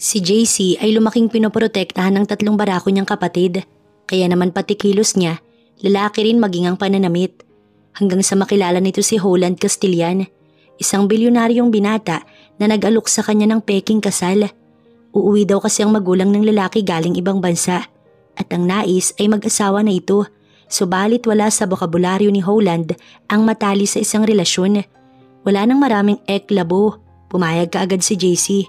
Si JC ay lumaking pinoprotektahan ng 3 barako niyang kapatid, kaya naman pati kilos niya, lalaki rin maging ang pananamit. Hanggang sa makilala nito si Holland Castillan, isang bilyonaryong binata na nag-alok sa kanya ng peking kasal. Uuwi daw kasi ang magulang ng lalaki galing ibang bansa at ang nais ay mag-asawa na ito, subalit wala sa bokabularyo ni Holland ang matali sa isang relasyon. Wala nang maraming labo, pumayag kaagad si JC.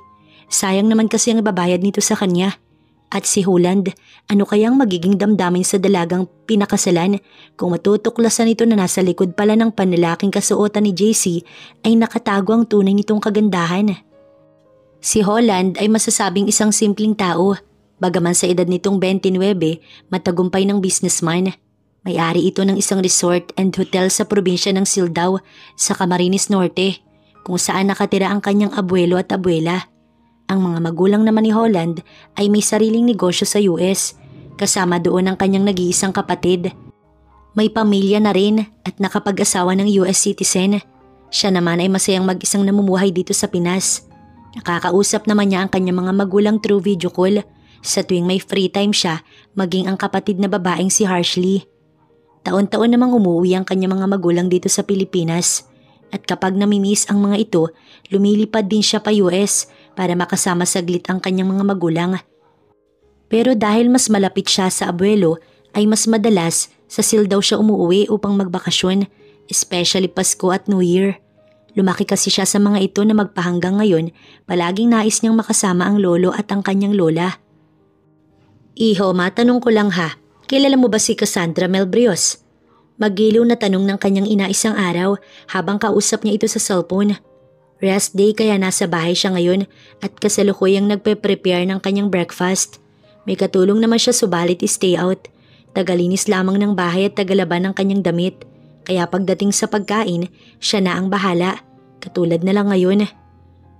Sayang naman kasi ang babayad nito sa kanya. At si Holland, ano kayang magiging damdamin sa dalagang pinakasalan kung matutuklasan ito na nasa likod pala ng panlalaking kasuotan ni JC ay nakatago ang tunay nitong kagandahan. Si Holland ay masasabing isang simpleng tao, bagaman sa edad nitong 29, matagumpay ng businessman. May-ari ito ng isang resort and hotel sa probinsya ng Silao sa Camarines Norte, kung saan nakatira ang kanyang abuelo at abuela. Ang mga magulang naman ni Holland ay may sariling negosyo sa US, kasama doon ang kanyang nag-iisang kapatid. May pamilya na rin at nakapag-asawa ng US citizen. Siya naman ay masayang mag-isang namumuhay dito sa Pinas. Nakakausap naman niya ang kanyang mga magulang through video call sa tuwing may free time siya, maging ang kapatid na babaeng si Harshley. Taon-taon namang umuwi ang kanyang mga magulang dito sa Pilipinas at kapag namimiss ang mga ito, lumilipad din siya pa US para makasama saglit ang kanyang mga magulang. Pero dahil mas malapit siya sa abuelo, ay mas madalas sa Silao siya umuwi upang magbakasyon, especially Pasko at New Year. Lumaki kasi siya sa mga ito na magpahanggang ngayon, palaging nais niyang makasama ang lolo at ang kanyang lola. Iho, matanong ko lang ha, kilala mo ba si Cassandra Melbrios? Magiliw na tanong ng kanyang ina isang araw habang kausap niya ito sa cellphone. Rest day kaya nasa bahay siya ngayon at kasalukuyang nagpe-prepare ng kanyang breakfast. May katulong naman siya subalit stay out. Tagalinis lamang ng bahay at tagalaban ng kanyang damit. Kaya pagdating sa pagkain, siya na ang bahala. Katulad na lang ngayon.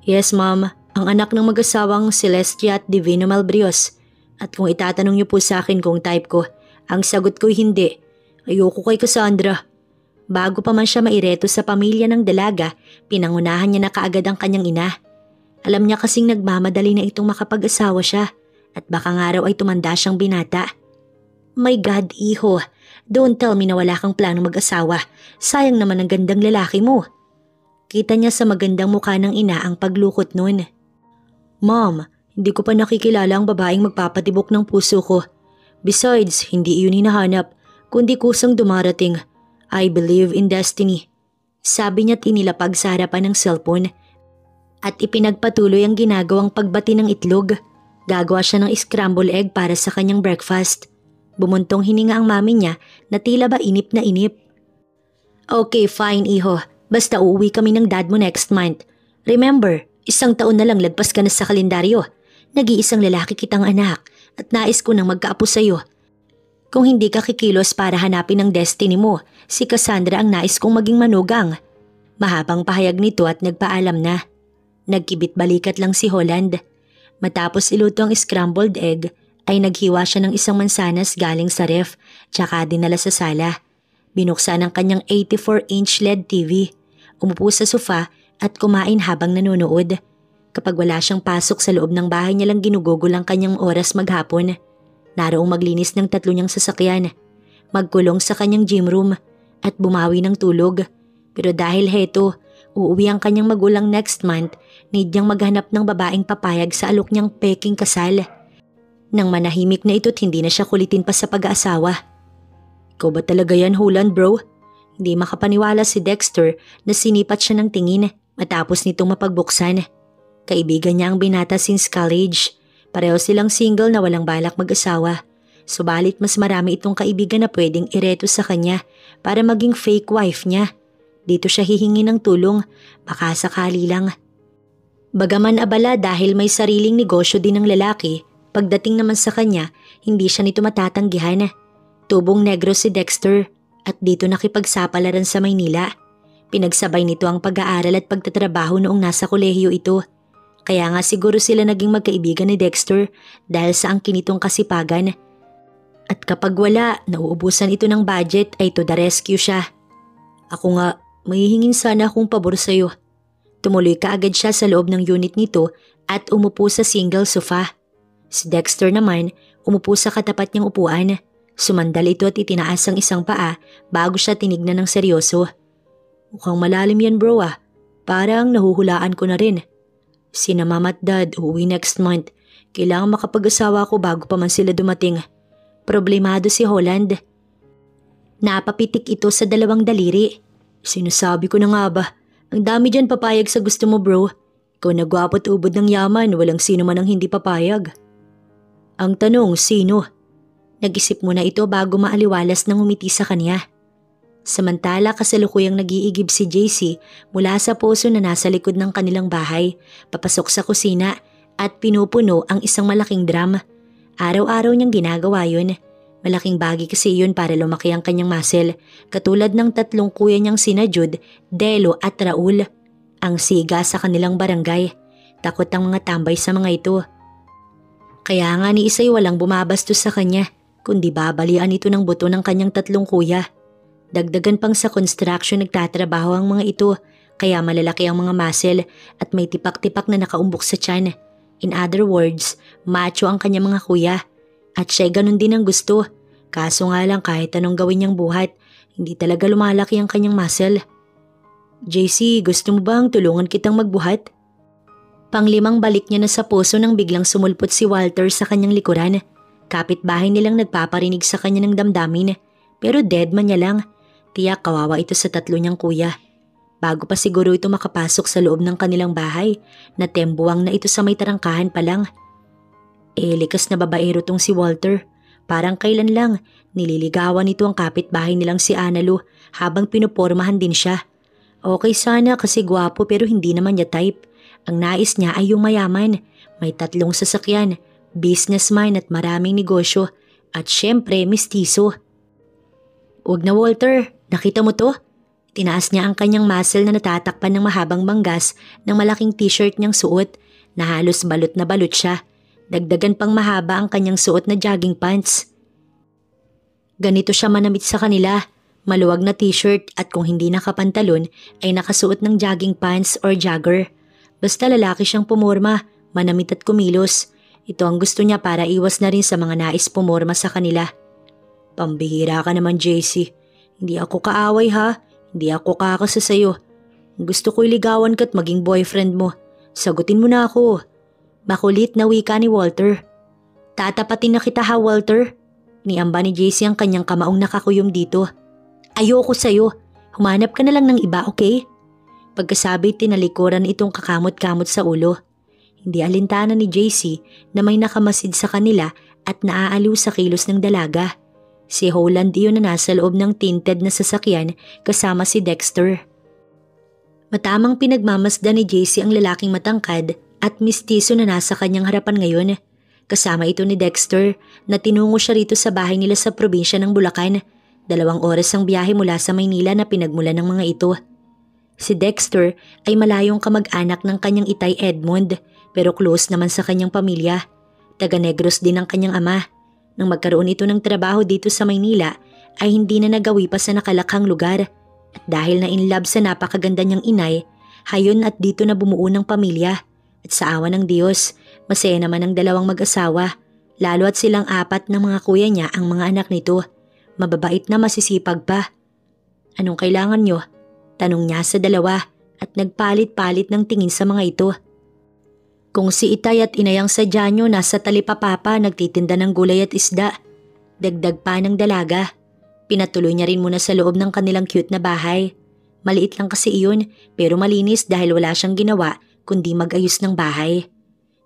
Yes ma'am, ang anak ng mag-asawang Celestia at Divino Malbrios. At kung itatanong niyo po sa akin kung type ko, ang sagot ko hindi. Ayoko kay Cassandra. Bago pa man siya maireto sa pamilya ng dalaga, pinangunahan niya na kaagad ang kanyang ina. Alam niya kasing nagmamadali na itong makapag-asawa siya at baka nga raw ay tumanda siyang binata. My God, iho, don't tell me na wala kang planong mag-asawa. Sayang naman ang gandang lalaki mo. Kita niya sa magandang mukha ng ina ang paglukot nun. Mom, hindi ko pa nakikilala ang babaeng magpapatibok ng puso ko. Besides, hindi iyon hinahanap, kundi kusang dumarating. I believe in destiny. Sabi niya tinilapag sa harapan ng cellphone at ipinagpatuloy ang ginagawang pagbati ng itlog. Gagawa siya ng scramble egg para sa kanyang breakfast. Bumuntong hininga ang mami niya na tila ba inip na inip. Okay, fine iho. Basta uuwi kami ng dad mo next month. Remember, 1 taon na lang lagpas ka na sa kalendaryo. Nag-iisang lalaki kitang anak at nais ko nang magkaapo sa'yo. Kung hindi ka kikilos para hanapin ang destiny mo, si Cassandra ang nais kong maging manugang. Mahabang pahayag nito at nagpaalam na. Nagkibit balikat lang si Holland. Matapos iluto ang scrambled egg, ay naghiwa siya ng isang mansanas galing sa ref tsaka dinala sa sala. Binuksan ang kanyang 84-inch LED TV. Umupo sa sofa at kumain habang nanonood. Kapag wala siyang pasok sa loob ng bahay niya lang ginugugol ang kanyang oras maghapon. Naroong maglinis ng 3 niyang sasakyan, magkulong sa kanyang gym room at bumawi ng tulog. Pero dahil heto, uuwi ang kanyang magulang next month, need niyang maghanap ng babaeng papayag sa alok niyang peking kasal. Nang manahimik na ito't hindi na siya kulitin pa sa pag-aasawa. Ikaw ba talaga yan, Holland bro? Hindi makapaniwala si Dexter na sinipat siya ng tingin matapos nitong mapagbuksan. Kaibigan niya ang binata since college. Pareho silang single na walang balak mag-asawa. Subalit mas marami itong kaibigan na pwedeng ireto sa kanya para maging fake wife niya. Dito siya hihingi ng tulong, baka sakali lang. Bagaman abala dahil may sariling negosyo din ng lalaki, pagdating naman sa kanya, hindi siya nito matatanggihan. Tubong negro si Dexter at dito nakipagsapalaran sa Maynila. Pinagsabay nito ang pag-aaral at pagtatrabaho noong nasa kolehiyo ito. Kaya nga siguro sila naging magkaibigan ni Dexter dahil sa angkin nitong kasipagan. At kapag wala, nauubusan ito ng budget ay to the rescue siya. Ako nga, may hihingin sana akong pabor sa'yo. Tumuloy kaagad siya sa loob ng unit nito at umupo sa single sofa. Si Dexter naman umupo sa katapat niyang upuan. Sumandal ito at itinaas ang isang paa bago siya tinignan ng seryoso. Mukhang malalim yan bro ah. Parang nahuhulaan ko na rin. Sina mama at dad uuwi next month. Kailangan makapag-asawa ko bago pa man sila dumating. Problemado si Holland. Napapitik ito sa dalawang daliri. Sinasabi ko na nga ba, ang dami dyan papayag sa gusto mo bro. Ikaw na gwapo at ubod ng yaman, walang sino man ang hindi papayag. Ang tanong, sino? Nag-isip muna ito bago maaliwalas nang umiti sa kanya. Samantala kasalukuyang nag-iigib si JC mula sa poso na nasa likod ng kanilang bahay, papasok sa kusina at pinupuno ang isang malaking drum. Araw-araw niyang ginagawa yun. Malaking bagay kasi yun para lumaki ang kanyang muscle, katulad ng 3 kuya niyang sina Jude, Delo at Raul. Ang siga sa kanilang barangay. Takot ang mga tambay sa mga ito. Kaya nga ni Isay walang bumabastos sa kanya, kundi babalian ito ng buto ng kanyang 3 kuya. Dagdagan pang sa construction nagtatrabaho ang mga ito, kaya malalaki ang mga muscle at may tipak-tipak na nakaumbok sa tiyan. In other words, macho ang kanyang mga kuya. At siya ganun din ang gusto. Kaso nga lang kahit anong gawin niyang buhat, hindi talaga lumalaki ang kanyang muscle. JC, gusto mo bang tulungan kitang magbuhat? Panglimang balik niya na sa puso nang biglang sumulpot si Walter sa kanyang likuran. Kapitbahay nilang nagpaparinig sa kanya ng damdamin. Pero dead man niya lang. Tiyak kawawa ito sa 3 niyang kuya. Bago pa siguro ito makapasok sa loob ng kanilang bahay, natembuwang na ito sa may tarangkahan pa lang. Likas na babaero tong si Walter. Parang kailan lang, nililigawan nito ang kapitbahay nilang si Analu habang pinupormahan din siya. Okay sana kasi gwapo pero hindi naman niya type. Ang nais niya ay yung mayaman, may 3 sasakyan, businessman at maraming negosyo, at syempre mistiso. Huwag na Walter, nakita mo to? Tinaas niya ang kanyang muscle na natatakpan ng mahabang banggas ng malaking t-shirt niyang suot na halos balot na balot siya. Dagdagan pang mahaba ang kanyang suot na jogging pants. Ganito siya manamit sa kanila, maluwag na t-shirt at kung hindi nakapantalon ay nakasuot ng jogging pants or jogger. Basta lalaki siyang pumorma, manamit at kumilos. Ito ang gusto niya para iwas na rin sa mga nais pumorma sa kanila. Pambihira ka naman JC, hindi ako kaaway ha, hindi ako kakasa sa'yo. Gusto ko iligawan ka at maging boyfriend mo. Sagutin mo na ako. Makulit na wika ni Walter. Tatapatin na kita ha Walter. Niamba ni JC ang kanyang kamaong nakakuyom dito. Ayoko sa'yo. Humanap ka na lang ng iba, okay? Pagkasabi tinalikuran itong kakamot-kamot sa ulo. Hindi alintana ni JC na may nakamasid sa kanila at naaaliw sa kilos ng dalaga. Si Holland iyon na nasa loob ng tinted na sasakyan kasama si Dexter. Matamang pinagmamasdan ni JC ang lalaking matangkad at mistiso na nasa kanyang harapan ngayon. Kasama ito ni Dexter na tinungo siya rito sa bahay nila sa probinsya ng Bulacan. 2 oras ang biyahe mula sa Maynila na pinagmulan ng mga ito. Si Dexter ay malayong kamag-anak ng kanyang itay Edmond pero close naman sa kanyang pamilya. Taga-Negros din ang kanyang ama. Nang magkaroon ito ng trabaho dito sa Maynila ay hindi na nagawi pa sa nakalakhang lugar. At dahil na in love sa napakaganda niyang inay, hayon at dito na bumuo ng pamilya. At sa awa ng Diyos, masaya naman ang 2 mag-asawa, lalo at silang 4 na mga kuya niya ang mga anak nito. Mababait na masisipag pa. Anong kailangan nyo? Tanong niya sa 2 at nagpalit-palit ng tingin sa mga ito. Kung si Itay at inayang sadya nyo nasa talipapapa nagtitinda ng gulay at isda. Dagdag pa ng dalaga. Pinatuloy niya rin muna sa loob ng kanilang cute na bahay. Maliit lang kasi iyon pero malinis dahil wala siyang ginawa kundi mag-ayos ng bahay.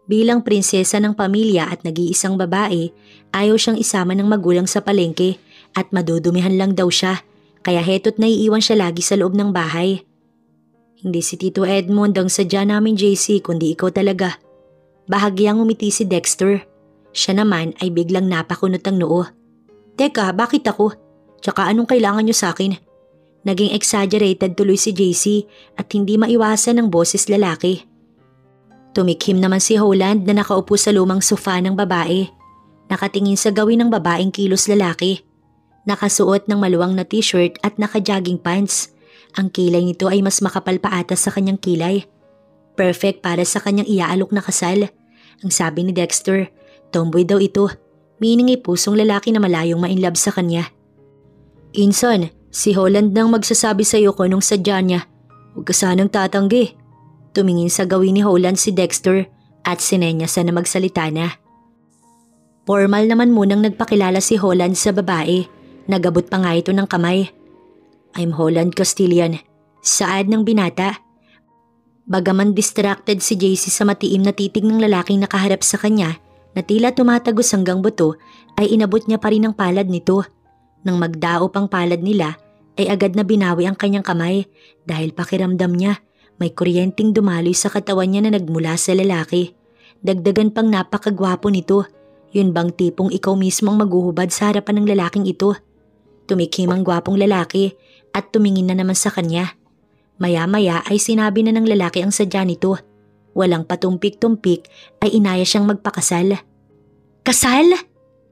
Bilang prinsesa ng pamilya at nag-iisang babae, ayaw siyang isama ng magulang sa palengke at madudumihan lang daw siya, kaya heto't naiiwan siya lagi sa loob ng bahay. Hindi si Tito Edmond ang sadya namin JC kundi ikaw talaga. Bahagyang umiti si Dexter. Siya naman ay biglang napakunot ang noo. Teka, bakit ako? Tsaka anong kailangan niyo sa akin? Naging exaggerated tuloy si JC at hindi maiwasan ng boses lalaki. Tumikhim naman si Holland na nakaupo sa lumang sofa ng babae. Nakatingin sa gawin ng babaeng kilos lalaki. Nakasuot ng maluwang na t-shirt at naka-jogging pants. Ang kilay nito ay mas makapal pa ata sa kanyang kilay. Perfect para sa kanyang iaalok na kasal. Ang sabi ni Dexter, tomboy daw ito, meaning ay pusong lalaki na malayong ma-inlove sa kanya. Insan, si Holland nang magsasabi sa iyo kung anong sadya niya. Huwag ka sanang tatanggi. Tumingin sa gawin ni Holland si Dexter at sinenyasan na magsalita na. Formal naman munang nagpakilala si Holland sa babae. Nagabot pa nga ito ng kamay. I'm Holland Castillan. Saad ng binata. Bagaman distracted si JC sa matiim na titig ng lalaking nakaharap sa kanya na tila tumatagos hanggang buto, ay inabot niya pa rin ang palad nito. Nang magdaop ang palad nila ay agad na binawi ang kanyang kamay dahil pakiramdam niya may kuryenteng dumaloy sa katawan niya na nagmula sa lalaki. Dagdagan pang napakagwapo nito. Yun bang tipong ikaw mismo ang maghuhubad sa harapan ng lalaking ito? Tumikim ang gwapong lalaki at tumingin na naman sa kanya. Maya-maya ay sinabi na ng lalaki ang sadya nito. Walang patumpik-tumpik ay inaya siyang magpakasal. Kasal?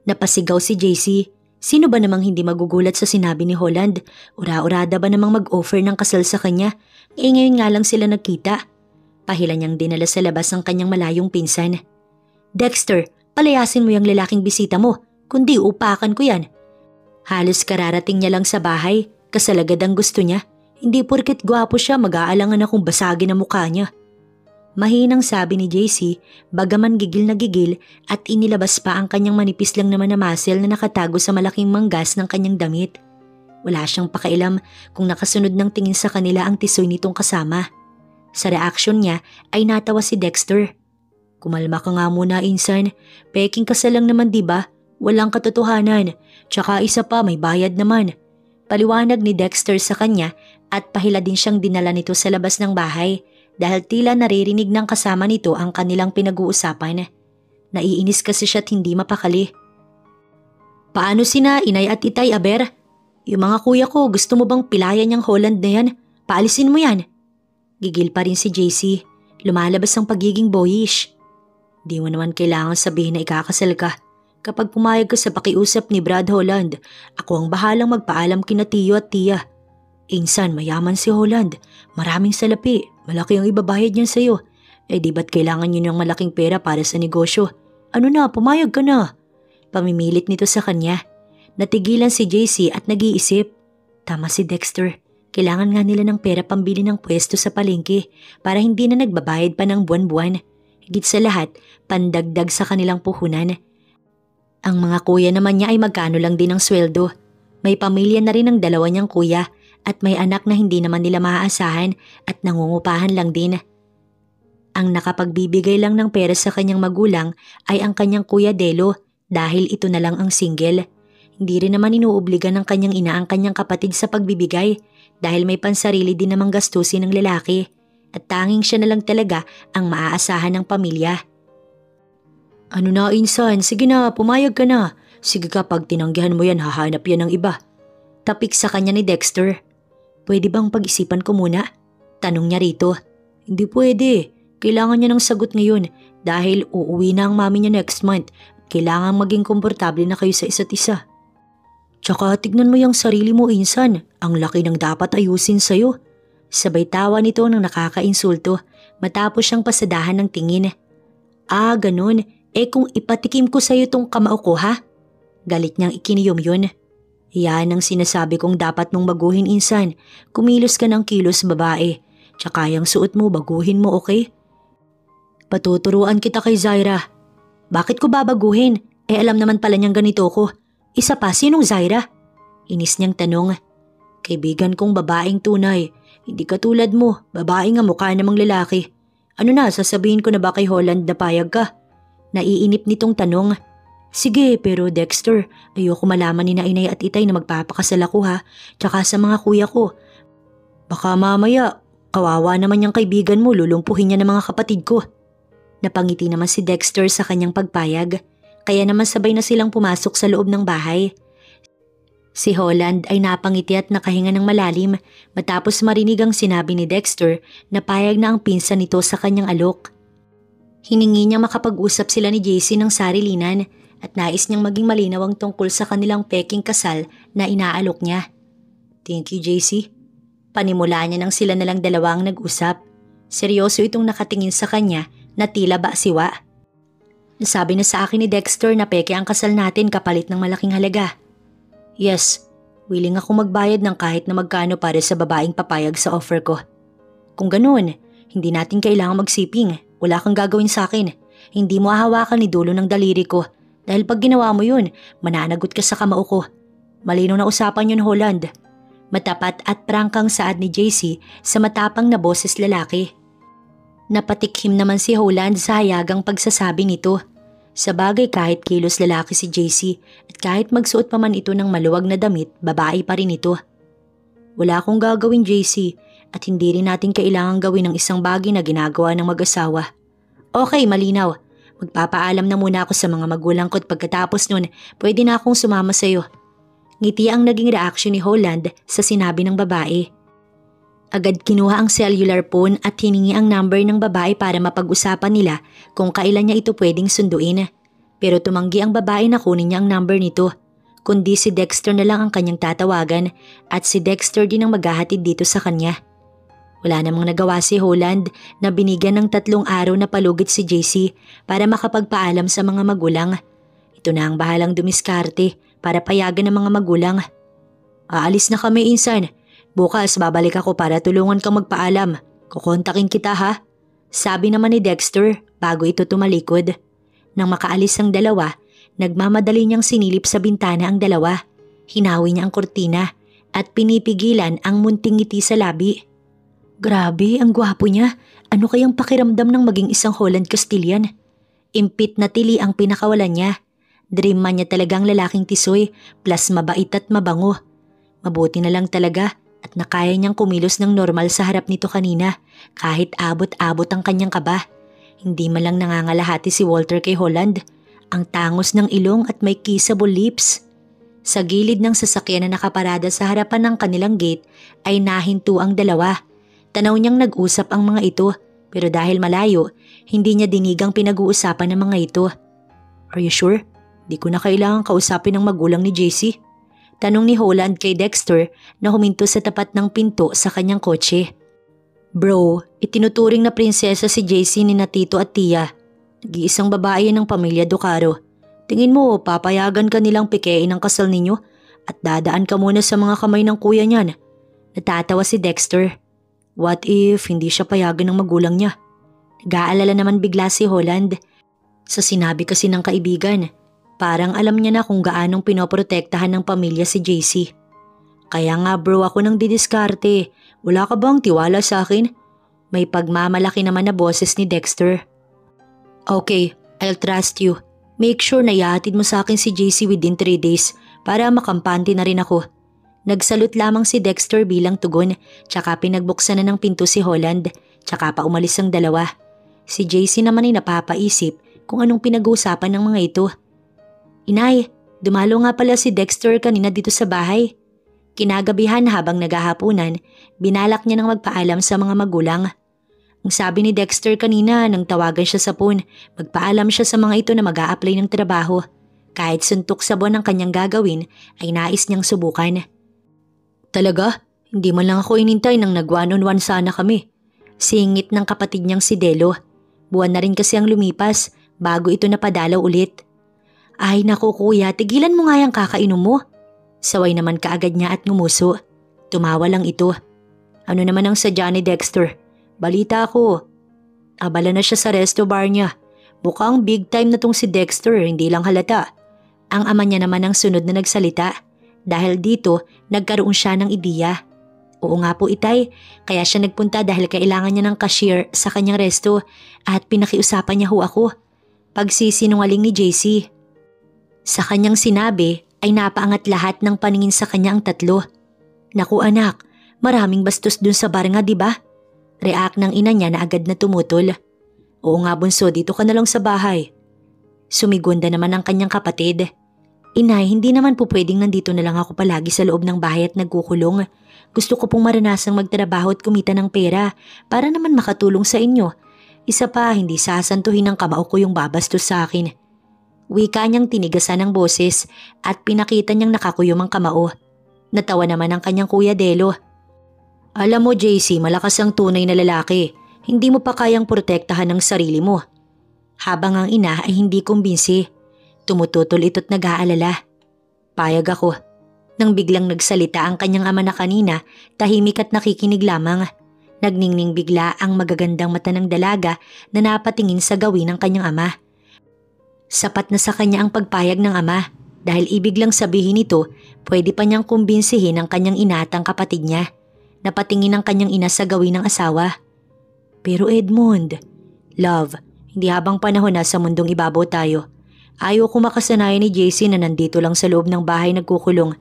Napasigaw si JC. Sino ba namang hindi magugulat sa sinabi ni Holland? Ura-urada ba namang mag-offer ng kasal sa kanya? Ngayon nga lang sila nagkita. Pahila niyang dinala sa labas ang kanyang malayong pinsan. Dexter, palayasin mo yung lalaking bisita mo, kundi upakan ko yan. Halos kararating niya lang sa bahay, kasal agad ang gusto niya. Hindi porket gwapo siya mag-aalangan akong basagin ang mukha niya. Mahinang sabi ni JC, bagaman gigil na gigil at inilabas pa ang kanyang manipis lang naman na muscle na nakatago sa malaking manggas ng kanyang damit. Wala siyang pakialam kung nakasunod ng tingin sa kanila ang tisoy nitong kasama. Sa reaksyon niya ay natawa si Dexter. Kumalma ka nga muna, insan. Peking kasal lang naman, diba? Walang katotohanan. Tsaka isa pa, may bayad naman. Paliwanag ni Dexter sa kanya at pahila din siyang dinala nito sa labas ng bahay dahil tila naririnig ng kasama nito ang kanilang pinag-uusapan. Naiinis kasi siya't hindi mapakali. Paano sina inay at itay, Aber? Yung mga kuya ko, gusto mo bang pilayan yung Holland na yan? Paalisin mo yan. Gigil pa rin si JC. Lumalabas ang pagiging boyish. Di mo naman kailangan sabihin na ikakasal ka. Kapag pumayag ka sa pakiusap ni Brad Holland, ako ang bahalang magpaalam kina Tiyo at Tia. Insan, mayaman si Holland. Maraming salapi. Malaki ang ibabayad niya sa'yo. Eh di ba't kailangan niyo ng malaking pera para sa negosyo? Ano na, pumayag ka na. Pamimilit nito sa kanya. Natigilan si JC at nag-iisip. Tama si Dexter. Kailangan nga nila ng pera pambili ng pwesto sa palengke para hindi na nagbabayad pa ng buwan-buwan. Higit sa lahat, pandagdag sa kanilang puhunan. Ang mga kuya naman niya ay magkano lang din ang sweldo. May pamilya na rin ang dalawa niyang kuya at may anak na hindi naman nila maaasahan at nangungupahan lang din. Ang nakapagbibigay lang ng pera sa kanyang magulang ay ang kanyang kuya Delo dahil ito na lang ang single. Hindi rin naman inuobliga ng kanyang ina ang kanyang kapatid sa pagbibigay dahil may pansarili din namang gastusin ng lalaki at tanging siya na lang talaga ang maaasahan ng pamilya. Ano na, insan? Sige na, pumayag ka na. Sige ka, pag tinanggihan mo yan, hahanap yan ng iba. Tapik sa kanya ni Dexter. Pwede bang pag-isipan ko muna? Tanong niya rito. Hindi pwede. Kailangan niya ng sagot ngayon dahil uuwi na ang mami niya next month. Kailangan maging komportable na kayo sa isa't isa. Tsaka tignan mo yung sarili mo, insan. Ang laki ng dapat ayusin sa'yo. Sabay tawa nito ng nakakainsulto matapos siyang pasadahan ng tingin. Ah, ganun. Eh kung ipatikim ko sa'yo tong kamao ko, ha? Galit niyang ikiniyom yun. Yan ang sinasabi kong dapat mong baguhin, insan. Kumilos ka ng kilos, babae. Tsaka yung suot mo, baguhin mo, okay? Patuturuan kita kay Zaira. Bakit ko babaguhin? Eh alam naman pala niyang ganito ko. Isa pa, sinong Zaira? Inis niyang tanong. Kaibigan kong babaeng tunay. Hindi katulad mo, babae nga mukha namang lalaki. Ano na, sasabihin ko na ba kay Holland na payag ka? Naiinip nitong tanong. Sige, pero Dexter, ayoko malaman ni na inay at itay na magpapakasal ako, ha? Tsaka sa mga kuya ko. Baka mamaya, kawawa naman yung kaibigan mo, lulumpuhin niya ng mga kapatid ko. Napangiti naman si Dexter sa kanyang pagpayag, kaya naman sabay na silang pumasok sa loob ng bahay. Si Holland ay napangiti at nakahinga ng malalim matapos marinig ang sinabi ni Dexter na payag na ang pinsan nito sa kanyang alok. Hiningi niyang makapag-usap sila ni JC ng sarilinan at nais niyang maging malinaw ang tungkol sa kanilang peking kasal na inaalok niya. Thank you, JC. Panimula niya nang sila nalang dalawang nag-usap. Seryoso itong nakatingin sa kanya na tila siwa. Sabi na sa akin ni Dexter na peke ang kasal natin kapalit ng malaking halaga. Yes, willing ako magbayad ng kahit na magkano para sa babaeng papayag sa offer ko. Kung ganoon, hindi natin kailangang magsiping. Wala kang gagawin sa akin. Hindi mo hahawakan ni dulo ng daliri ko. Dahil pag ginawa mo yun, mananagot ka sa kamao ko. Malinaw na usapan yun, Holland. Matapat at prangkang saad ni JC sa matapang na boses lalaki. Napatikhim naman si Holland sa hayagang pagsasabi nito. Sa bagay kahit kilos lalaki si JC at kahit magsuot pa man ito ng maluwag na damit, babae pa rin ito. Wala akong gagawin, JC, at hindi rin natin kailangang gawin ng isang bagay na ginagawa ng mag-asawa. Okay, malinaw. Magpapaalam na muna ako sa mga magulang ko at pagkatapos nun, pwede na akong sumama sa iyo. Ngiti ang naging reaksyon ni Holland sa sinabi ng babae. Agad kinuha ang cellular phone at hiningi ang number ng babae para mapag-usapan nila kung kailan niya ito pwedeng sunduin. Pero tumanggi ang babae na kunin niya ang number nito, kundi si Dexter na lang ang kanyang tatawagan at si Dexter din ang maghahatid dito sa kanya. Wala namang nagawa si Holland na binigyan ng 3 araw na palugit si JC para makapagpaalam sa mga magulang. Ito na ang bahalang dumiskarte para payagan ng mga magulang. Aalis na kami, insan. Bukas babalik ako para tulungan kang magpaalam. Kukontakin kita, ha? Sabi naman ni Dexter bago ito tumalikod. Nang makaalis ang dalawa, nagmamadali niyang sinilip sa bintana ang dalawa. Hinawi niya ang kurtina at pinipigilan ang munting ngiti sa labi. Grabe, ang gwapo niya. Ano kayang pakiramdam ng maging isang Holland Castilian? Impit na tili ang pinakawalan niya. Dream man niya talagang lalaking tisoy plus mabait at mabango. Mabuti na lang talaga at nakaya niyang kumilos ng normal sa harap nito kanina kahit abot-abot ang kanyang kaba. Hindi man lang nangangalahati si Walter kay Holland. Ang tangos ng ilong at may kissable lips. Sa gilid ng sasakyan na nakaparada sa harapan ng kanilang gate ay nahinto ang dalawa. Tanaw niyang nag-usap ang mga ito pero dahil malayo, hindi niya dinigang pinag-uusapan ng mga ito. Are you sure? Di ko na kailangan kausapin ng magulang ni JC. Tanong ni Holland kay Dexter na huminto sa tapat ng pinto sa kanyang kotse. Bro, itinuturing na prinsesa si JC ni na tito at tiya. Nag-iisang babae ng pamilya Ducaro. Tingin mo, papayagan ka nilang pikein ang kasal ninyo at dadaan ka muna sa mga kamay ng kuya niyan. Natatawa si Dexter. What if hindi siya payagan ng magulang niya? Nag-aalala naman bigla si Holland. Sa sinabi kasi ng kaibigan, parang alam niya na kung gaanong pinoprotektahan ng pamilya si JC. Kaya nga bro ako nang didiskarte. Wala ka bang tiwala sa akin? May pagmamalaki naman na boses ni Dexter. Okay, I'll trust you. Make sure na ihatid mo sa akin si JC within 3 days para makampante na rin ako. Nagsalute lamang si Dexter bilang tugon, tsaka pinagbuksan na ng pinto si Holland, tsaka pa umalis ang dalawa. Si JC naman ay napapaisip kung anong pinag-uusapan ng mga ito. Inay, dumalo nga pala si Dexter kanina dito sa bahay. Kinagabihan habang naghahapunan, binalak niya nang magpaalam sa mga magulang. Ang sabi ni Dexter kanina nang tawagan siya sa phone, magpaalam siya sa mga ito na mag-a-apply ng trabaho. Kahit suntok sa buwan ang kanyang gagawin, ay nais niyang subukan. Talaga? Hindi man lang ako inintay nang nag-one-on-one sana kami. Singit ng kapatid niyang si Delo. Buwan na rin kasi ang lumipas bago ito napadalaw ulit. Ay naku kuya, tigilan mo nga yung kakainom mo. Saway naman kaagad niya at ngumuso. Tumawa lang ito. Ano naman ang sadya ni Dexter? Balita ko. Abala na siya sa resto bar niya. Mukhang big time na tong si Dexter, hindi lang halata. Ang ama niya naman ang sunod na nagsalita. Dahil dito, nagkaroon siya ng ideya. Oo nga po itay, kaya siya nagpunta dahil kailangan niya ng cashier sa kanyang resto at pinakiusapan niya ho ako. Pagsisinungaling ni JC. Sa kanyang sinabi ay napaangat lahat ng paningin sa kanya ang tatlo. Naku anak, maraming bastos dun sa bar nga diba? React ng ina niya na agad na tumutol. Oo nga bunso, dito ka na lang sa bahay. Sumigunda naman ang kanyang kapatid. Inay, hindi naman po pwedeng nandito na lang ako palagi sa loob ng bahay at nagkukulong. Gusto ko pong maranasang magtrabaho at kumita ng pera para naman makatulong sa inyo. Isa pa, hindi sasantuhin ng kamao ko yung babastos sa akin. Wika niyang tinigasan ng boses at pinakita niyang nakakuyom ang kamao. Natawa naman ang kanyang kuya Delo. Alam mo JC, malakas ang tunay na lalaki. Hindi mo pa kayang protektahan ang sarili mo. Habang ang ina ay hindi kumbinsi, tumututol ito't nag-aalala. Payag ako. Nang biglang nagsalita ang kanyang ama na kanina, tahimik at nakikinig lamang. Nagningning bigla ang magagandang mata ng dalaga na napatingin sa gawin ng kanyang ama. Sapat na sa kanya ang pagpayag ng ama dahil ibig lang sabihin nito pwede pa niyang kumbinsihin ang kanyang ina at ang kapatid niya. Napatingin ang kanyang ina sa gawin ng asawa. Pero Edmond, love, hindi habang panahon na sa mundong ibabaw tayo. Ayaw ko makasanayan ni JC na nandito lang sa loob ng bahay nagkukulong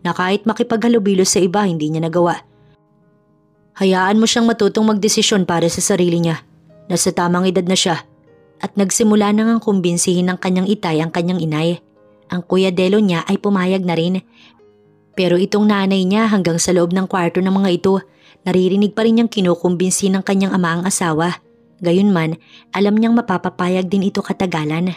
na kahit makipaghalubilo sa iba hindi niya nagawa. Hayaan mo siyang matutong magdesisyon para sa sarili niya. Nasa tamang edad na siya. At nagsimula na ngang kumbinsihin ng kanyang itay ang kanyang inay. Ang kuya Delo niya ay pumayag na rin. Pero itong nanay niya hanggang sa loob ng kwarto ng mga ito, naririnig pa rin niyang kinukumbinsi ng kanyang ama ang asawa. Gayunman, alam niyang mapapapayag din ito katagalan.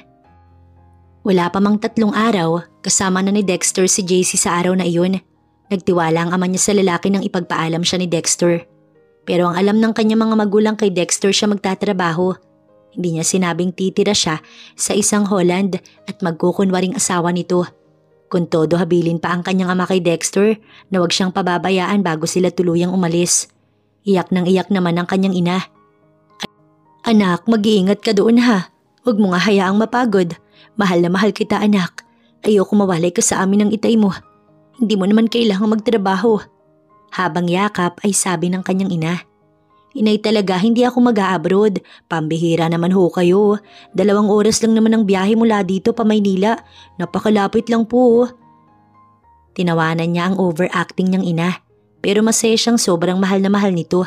Wala pa mang 3 araw, kasama na ni Dexter si JC sa araw na iyon. Nagtiwala ang ama niya sa lalaki nang ipagpaalam siya ni Dexter. Pero ang alam ng kanyang mga magulang kay Dexter siya magtatrabaho. Hindi niya sinabing titira siya sa isang Holland at magkukunwaring asawa nito. Kung todo habilin pa ang kanyang ama kay Dexter na huwag siyang pababayaan bago sila tuluyang umalis. Iyak nang iyak naman ang kanyang ina. Anak, mag-iingat ka doon ha. Huwag mo nga hayaang mapagod. Mahal na mahal kita anak. Ayoko mawalay ka sa amin ng itay mo. Hindi mo naman kailangang magtrabaho. Habang yakap ay sabi ng kanyang ina. Inay talaga hindi ako mag-a-abroad. Pambihira naman ho kayo. 2 oras lang naman ang biyahe mula dito pa Maynila. Napakalapit lang po. Tinawanan niya ang overacting niyang ina. Pero masaya siyang sobrang mahal na mahal nito.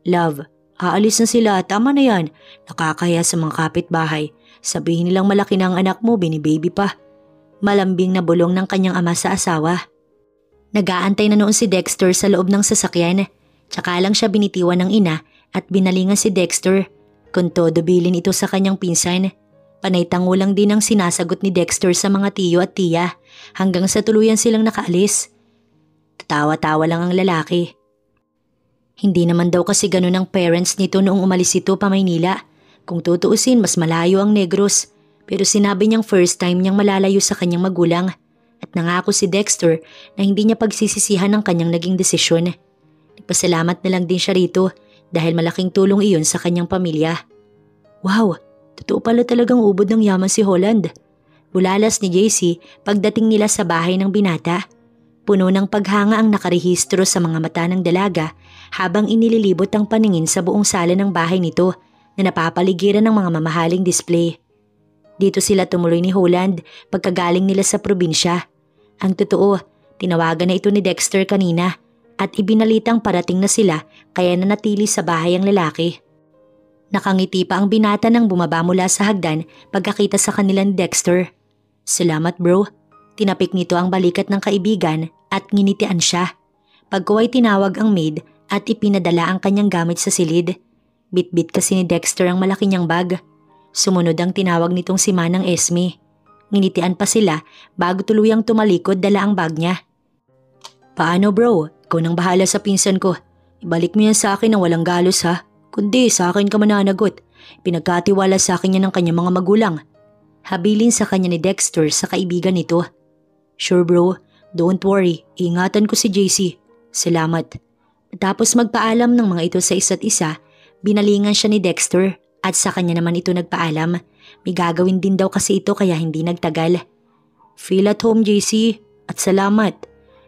Love, aalis na sila. Tama na yan. Nakakaya sa mga kapitbahay. Sabihin nilang malaki na ang anak mo, bini-baby pa. Malambing na bulong ng kanyang ama sa asawa. Nag-aantay na noon si Dexter sa loob ng sasakyan. Tsaka lang siya binitiwan ng ina at binalingan si Dexter. Kung todo bilin ito sa kanyang pinsan. Panay-tango lang din ang sinasagot ni Dexter sa mga tiyo at tiya hanggang sa tuluyan silang nakaalis. Tatawa-tawa lang ang lalaki. Hindi naman daw kasi ganun ang parents nito noong umalis ito pa Maynila. Kung tutuusin, mas malayo ang Negros. Pero sinabi niyang first time niyang malalayo sa kanyang magulang. At nangako si Dexter na hindi niya pagsisisihan ang kanyang naging desisyon. Nagpasalamat na lang din siya rito dahil malaking tulong iyon sa kanyang pamilya. Wow, totoo pala talagang ubod ng yaman si Holland. Bulalas ni JC pagdating nila sa bahay ng binata. Puno ng paghanga ang nakarehistro sa mga mata ng dalaga habang inililibot ang paningin sa buong sala ng bahay nito na napapaligiran ng mga mamahaling display. Dito sila tumuloy ni Holland pagkagaling nila sa probinsya. Ang totoo, tinawagan na ito ni Dexter kanina at ibinalitang parating na sila kaya nanatili sa bahay ang lalaki. Nakangiti pa ang binata nang bumaba mula sa hagdan pagkakita sa kanila ni Dexter. Salamat bro. Tinapik nito ang balikat ng kaibigan at nginitian siya. Pagkuway tinawag ang maid at ipinadala ang kanyang gamit sa silid. Bit-bit kasi ni Dexter ang malaki niyang bag. Sumunod ang tinawag nitong si Manang Esme. Nginitian pa sila bago tuluyang tumalikod dala ang bag niya. Paano bro? Ikaw nang bahala sa pinsan ko. Ibalik mo yan sa akin nang walang galos ha. Kundi sa akin ka mananagot. Pinagkatiwala sa akin yan ng kanyang mga magulang. Habilin sa kanya ni Dexter sa kaibigan nito. Sure bro, don't worry. Ingatan ko si JC. Salamat. Tapos magpaalam ng mga ito sa isa't isa, binalingan siya ni Dexter. At sa kanya naman ito nagpaalam. May gagawin din daw kasi ito kaya hindi nagtagal. Feel at home JC at salamat.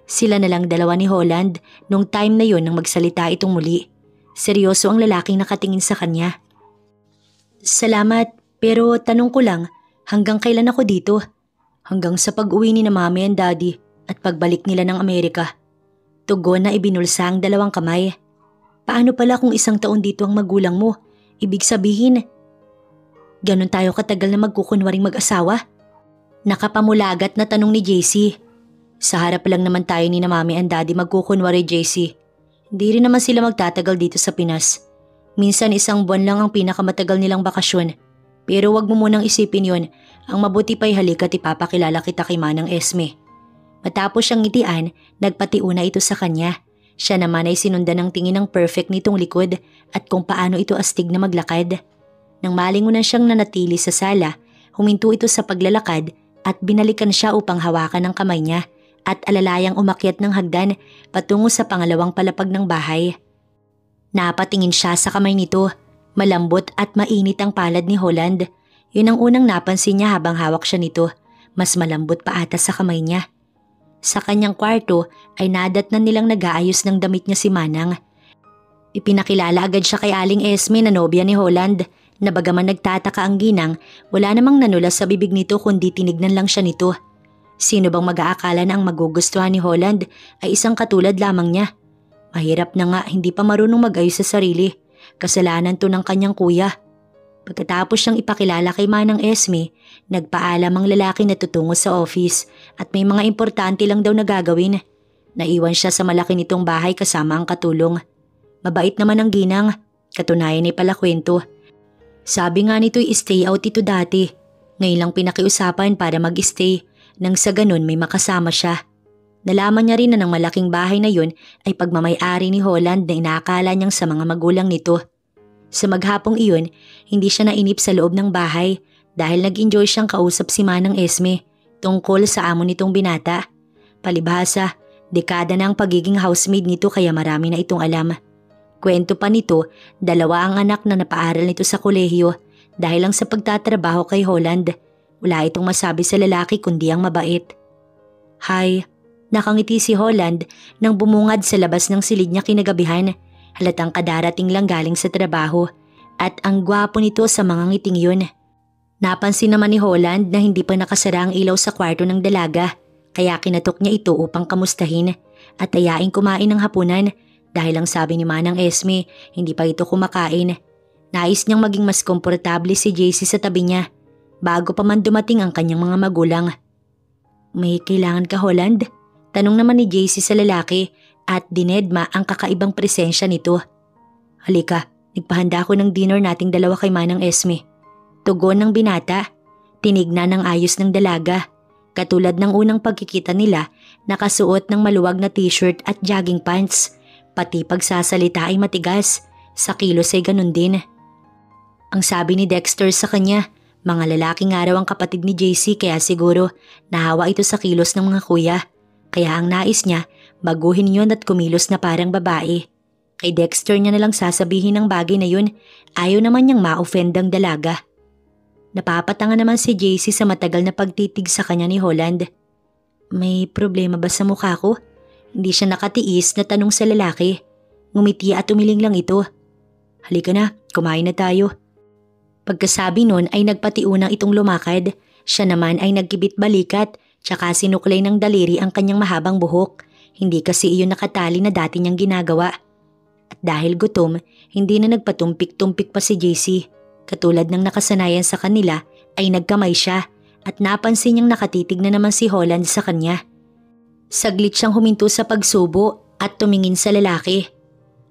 Sila na lang dalawa ni Holland nung time na yon nang magsalita itong muli. Seryoso ang lalaking nakatingin sa kanya. Salamat, pero tanong ko lang, hanggang kailan ako dito? Hanggang sa pag-uwi ni na mami and daddy at pagbalik nila ng Amerika. Tugon na ibinulsa ang 2 kamay. Paano pala kung 1 taon dito ang magulang mo? Ibig sabihin, ganun tayo katagal na magkukunwaring mag-asawa? Nakapamulagat na tanong ni JC. Sa harap lang naman tayo ni na mami and daddy magkukunwari JC. Hindi rin naman sila magtatagal dito sa Pinas. Minsan 1 buwan lang ang pinakamatagal nilang bakasyon. Pero wag mo munang isipin yon. Ang mabuti pa'y halika't ipapakilala kita kay Manang Esme. Matapos siyang ngitian, nagpatiuna ito sa kanya. Siya naman ay sinundan ng tingin ng perfect nitong likod at kung paano ito astig na maglakad. Nang malingunan siyang nanatili sa sala, huminto ito sa paglalakad at binalikan siya upang hawakan ng kamay niya at alalayang umakyat ng hagdan patungo sa pangalawang palapag ng bahay. Napatingin siya sa kamay nito. Malambot at mainit ang palad ni Holland. Yun ang unang napansin niya habang hawak siya nito. Mas malambot pa ata sa kamay niya. Sa kanyang kwarto ay nadatnan nilang nag-aayos ng damit niya si Manang. Ipinakilala agad siya kay Aling Esme na nobya ni Holland, na bagaman nagtataka ang ginang, wala namang nanulas sa bibig nito kundi tinignan lang siya nito. Sino bang mag-aakala na ang magugustuhan ni Holland ay isang katulad lamang niya? Mahirap na nga, hindi pa marunong mag-ayos sa sarili. Kasalanan to ng kanyang kuya. Pagkatapos siyang ipakilala kay Manang Esme, nagpaalam ang lalaki na tutungo sa office at may mga importante lang daw na gagawin. Naiwan siya sa malaki nitong bahay kasama ang katulong. Mabait naman ang ginang, katunayan ay pala kwento. Sabi nga nito'y stay out ito dati. Ngayon lang pinakiusapan para mag-stay, nang sa ganun may makasama siya. Nalaman niya rin na ng malaking bahay na yun ay pagmamay-ari ni Holland na inaakala niyang sa mga magulang nito. Sa maghapong iyon, hindi siya nainip sa loob ng bahay dahil nag-enjoy siyang kausap si Manang Esme tungkol sa amo nitong binata. Palibhasa, dekada na ang pagiging housemaid nito kaya marami na itong alam. Kwento pa nito, 2 ang anak na napaaral nito sa kolehiyo dahil lang sa pagtatrabaho kay Holland. Wala itong masabi sa lalaki kundi ang mabait. Hi, nakangiti si Holland nang bumungad sa labas ng silid niya kinagabihan. Halatang kadarating lang galing sa trabaho at ang gwapo nito sa mga ngiting yun. Napansin naman ni Holland na hindi pa nakasara ang ilaw sa kwarto ng dalaga kaya kinatok niya ito upang kamustahin at ayaing kumain ng hapunan dahil ang sabi ni Manang Esme hindi pa ito kumakain. Nais niyang maging mas komportable si JC sa tabi niya bago pa man dumating ang kanyang mga magulang. May kailangan ka, Holland? Tanong naman ni JC sa lalaki at dinedma ang kakaibang presensya nito. Halika, nagpahanda ako ng dinner nating dalawa kay Manang Esme. Tugon ng binata, tinignan ng ayos ng dalaga. Katulad ng unang pagkikita nila, nakasuot ng maluwag na t-shirt at jogging pants. Pati pagsasalita ay matigas, sa kilos ay ganun din. Ang sabi ni Dexter sa kanya, mga lalaking araw ang kapatid ni JC kaya siguro nahawa ito sa kilos ng mga kuya. Kaya ang nais niya, baguhin yun at kumilos na parang babae. Kay Dexter niya nalang sasabihin ng bagay na yun, ayaw naman niyang ma-offend ang dalaga. Napapatanga naman si JC sa matagal na pagtitig sa kanya ni Holland. May problema ba sa mukha ko? Hindi siya nakatiis na tanong sa lalaki. Ngumiti at umiling lang ito. Halika na, kumain na tayo. Pagkasabi nun ay nagpatiunang itong lumakad. Siya naman ay nagkibit balikat. Tsaka sinuklay ng daliri ang kanyang mahabang buhok. Hindi kasi iyon nakatali na dati niyang ginagawa. At dahil gutom, hindi na nagpatumpik-tumpik pa si JC. Katulad ng nakasanayan sa kanila ay nagkamay siya at napansin niyang nakatitig na naman si Holland sa kanya. Saglit siyang huminto sa pagsubo at tumingin sa lalaki.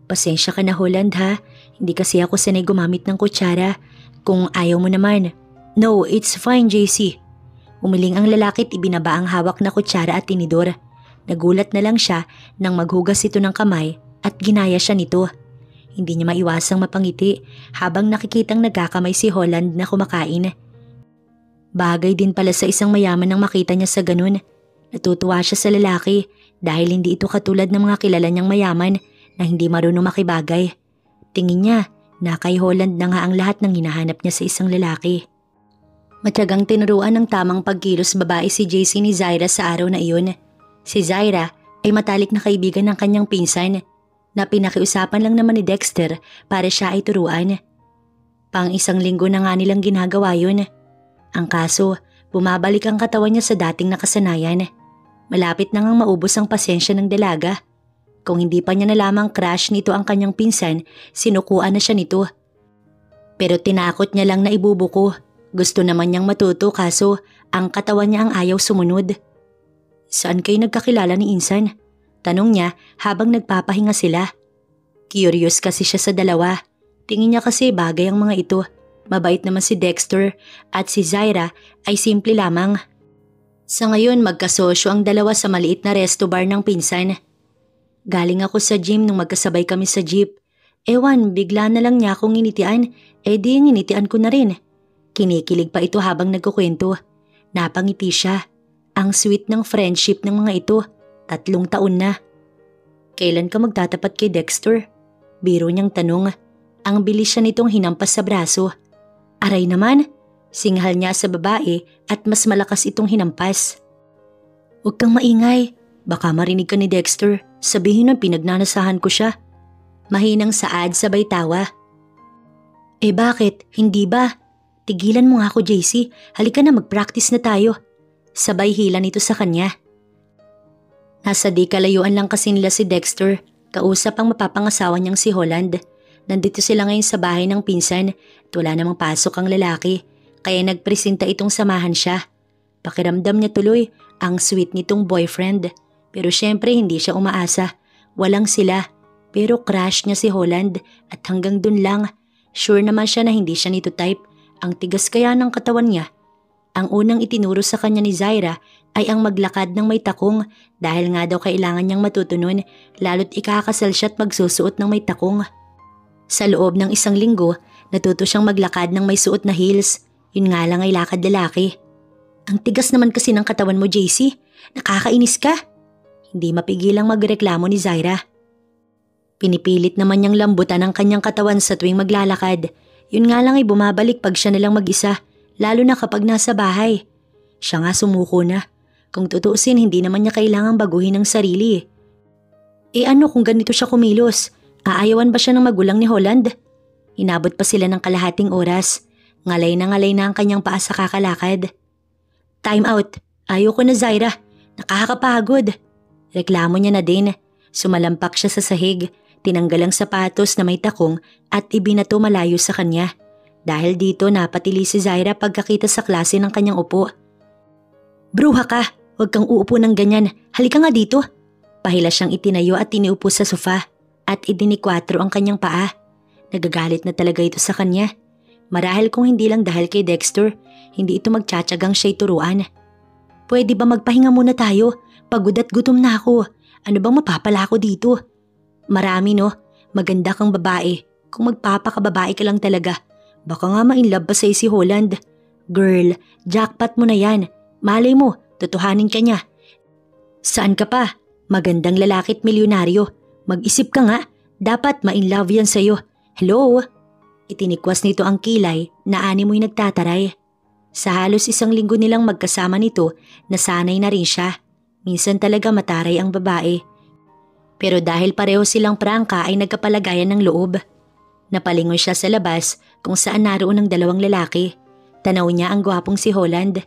Pasensya ka na, Holland, ha? Hindi kasi ako sanay gumamit ng kutsara. Kung ayaw mo naman. No, it's fine, JC. Umiling ang lalaki at ibinaba ang hawak na kutsara at tinidor. Nagulat na lang siya nang maghugas ito ng kamay at ginaya siya nito. Hindi niya maiwasang mapangiti habang nakikitang nagkakamay si Holland na kumakain. Bagay din pala sa isang mayaman nang makita niya sa ganun. Natutuwa siya sa lalaki dahil hindi ito katulad ng mga kilala niyang mayaman na hindi marunong makibagay. Tingin niya na kay Holland na nga ang lahat ng hinahanap niya sa isang lalaki. Matyagang tinuruan ng tamang pagkilos babae si JC ni Zaira sa araw na iyon. Si Zaira ay matalik na kaibigan ng kanyang pinsan na pinakiusapan lang naman ni Dexter para siya ay turuan. Pang 1 linggo na nga nilang ginagawa yun. Ang kaso, bumabalik ang katawan niya sa dating nakasanayan. Malapit na ngang maubos ang pasensya ng dalaga. Kung hindi pa niya nalamang crush nito ang kanyang pinsan, sinukuan na siya nito. Pero tinakot niya lang na ibubuko. Gusto naman niyang matuto kaso ang katawan niya ang ayaw sumunod. Saan kayo nagkakilala ni Insan? Tanong niya habang nagpapahinga sila. Curious kasi siya sa dalawa. Tingin niya kasi bagay ang mga ito. Mabait naman si Dexter at si Zaira ay simple lamang. Sa ngayon magkasosyo ang dalawa sa maliit na resto bar ng pinsan. Galing ako sa gym nung magkasabay kami sa jeep. Ewan, bigla na lang niya akong nginitian, di nginitian ko na rin. Kinikilig pa ito habang nagkukwento. Napangiti siya. Ang sweet ng friendship ng mga ito. 3 taon na. Kailan ka magtatapat kay Dexter? Biro niyang tanong. Ang bilis siya nitong hinampas sa braso. Aray naman, singhal niya sa babae at mas malakas itong hinampas. Huwag kang maingay, baka marinig ka ni Dexter, sabihin ng pinagnanasahan ko siya. Mahinang saad sabay tawa. Bakit? Hindi ba? Tigilan mo nga ako, JC, halika na mag-practice na tayo. Sabay hila nito sa kanya. Nasa di kalayuan lang kasi nila si Dexter, kausap ang mapapangasawa niyang si Holland. Nandito sila ngayon sa bahay ng pinsan at wala namang pasok ang lalaki, kaya nagpresenta itong samahan siya. Pakiramdam niya tuloy ang sweet nitong boyfriend, pero syempre hindi siya umaasa. Walang sila, pero crush niya si Holland at hanggang dun lang. Sure naman siya na hindi siya nito type, ang tigas kaya ng katawan niya. Ang unang itinuro sa kanya ni Zaira ay ang maglakad ng may takong dahil nga daw kailangan niyang matutunon lalo't ikakasal siya at magsusuot ng may takong. Sa loob ng 1 linggo, natuto siyang maglakad ng may suot na heels. Yun nga lang ay lakad lalaki. Ang tigas naman kasi ng katawan mo, JC. Nakakainis ka. Hindi mapigilang magreklamo ni Zaira. Pinipilit naman niyang lambutan ang kanyang katawan sa tuwing maglalakad. Yun nga lang ay bumabalik pag siya nalang mag-isa, lalo na kapag nasa bahay. Siya nga sumuko na. Kung tutuusin, hindi naman niya kailangang baguhin ang sarili. Ano kung ganito siya kumilos? Aayawan ba siya ng magulang ni Holland? Inabot pa sila ng kalahating oras. Ngalay na ang kanyang paa sa kakalakad. Time out. Ayoko na, Zaira. Nakakapagod. Reklamo niya na din. Sumalampak siya sa sahig. Tinanggal ang sapatos na may takong at ibinato malayo sa kanya. Dahil dito napatili si Zaira pagkakita sa klase ng kanyang upo. Bruha ka. Huwag kang uupo ng ganyan. Halika nga dito. Pahila siyang itinayo at iniupo sa sofa at idinikwatro ang kanyang paa. Nagagalit na talaga ito sa kanya. Marahil kung hindi lang dahil kay Dexter, hindi ito magtsatsagang siya'y turuan. Pwede ba magpahinga muna tayo? Pagod at gutom na ako. Ano bang mapapala ko dito? Marami no, maganda kang babae. Kung magpapakababae ka lang talaga, baka nga ma-inlove pa sa'yo si Holland. Girl, jackpot mo na yan. Malay mo, tutuhanin ka niya. Saan ka pa? Magandang lalaki't milyonaryo. Mag-isip ka nga, dapat ma-inlove yan sa'yo. Hello? Itinikwas nito ang kilay na animoy nagtataray. Sa halos 1 linggo nilang magkasama nito, nasanay na rin siya. Minsan talaga mataray ang babae. Pero dahil pareho silang prangka ay nagkapalagayan ng loob. Napalingon siya sa labas kung saan naroon ang 2 lalaki. Tanaw niya ang gwapong si Holland.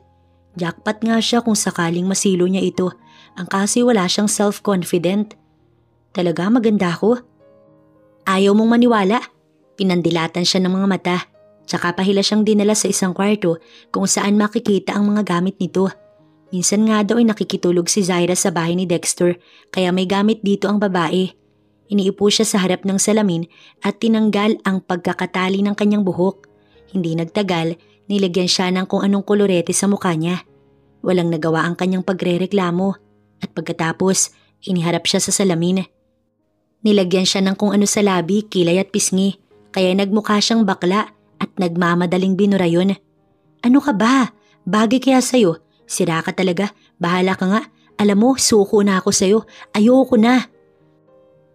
Jackpot nga siya kung sakaling masilo niya ito. Ang kasi wala siyang self-confident. Talaga maganda ako? Ayaw mong maniwala? Pinandilatan siya ng mga mata. Tsaka pahila siyang dinala sa isang kwarto kung saan makikita ang mga gamit nito. Minsan nga daw ay nakikitulog si Zaira sa bahay ni Dexter kaya may gamit dito ang babae. Iniipo siya sa harap ng salamin at tinanggal ang pagkakatali ng kanyang buhok. Hindi nagtagal, nilagyan siya ng kung anong kolorete sa mukha niya. Walang nagawa ang kanyang pagrereklamo at pagkatapos iniharap siya sa salamin. Nilagyan siya ng kung ano sa labi, kilay at pisngi kaya nagmukha siyang bakla at nagmamadaling binura yun. Ano ka ba? Bagay kaya sa'yo? Sira ka talaga, bahala ka nga. Alam mo, suko na ako sa'yo, ayoko na.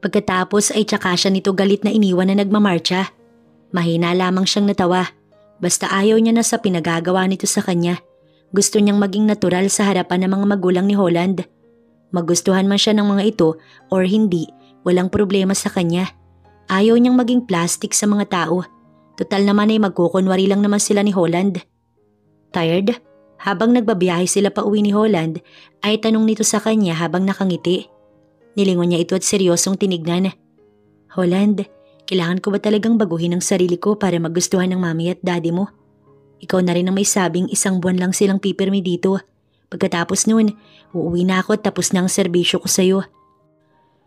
Pagkatapos ay tsaka siya nito galit na iniwan na nagmamarcha. Mahina lamang siyang natawa. Basta ayaw niya na sa pinagagawa nito sa kanya. Gusto niyang maging natural sa harapan ng mga magulang ni Holland. Magustuhan man siya ng mga ito or hindi, walang problema sa kanya. Ayaw niyang maging plastic sa mga tao. Total naman ay magkukunwari lang naman sila ni Holland. Tired? Habang nagbabiyahe sila pa uwi ni Holland, ay tanong nito sa kanya habang nakangiti. Nilingon niya ito at seryosong tinignan. Holland, kailangan ko ba talagang baguhin ang sarili ko para magustuhan ng mami at daddy mo? Ikaw na rin ang may sabing 1 buwan lang silang pipirmi dito. Pagkatapos nun, uuwi na ako at tapos na ang serbisyo ko sa'yo.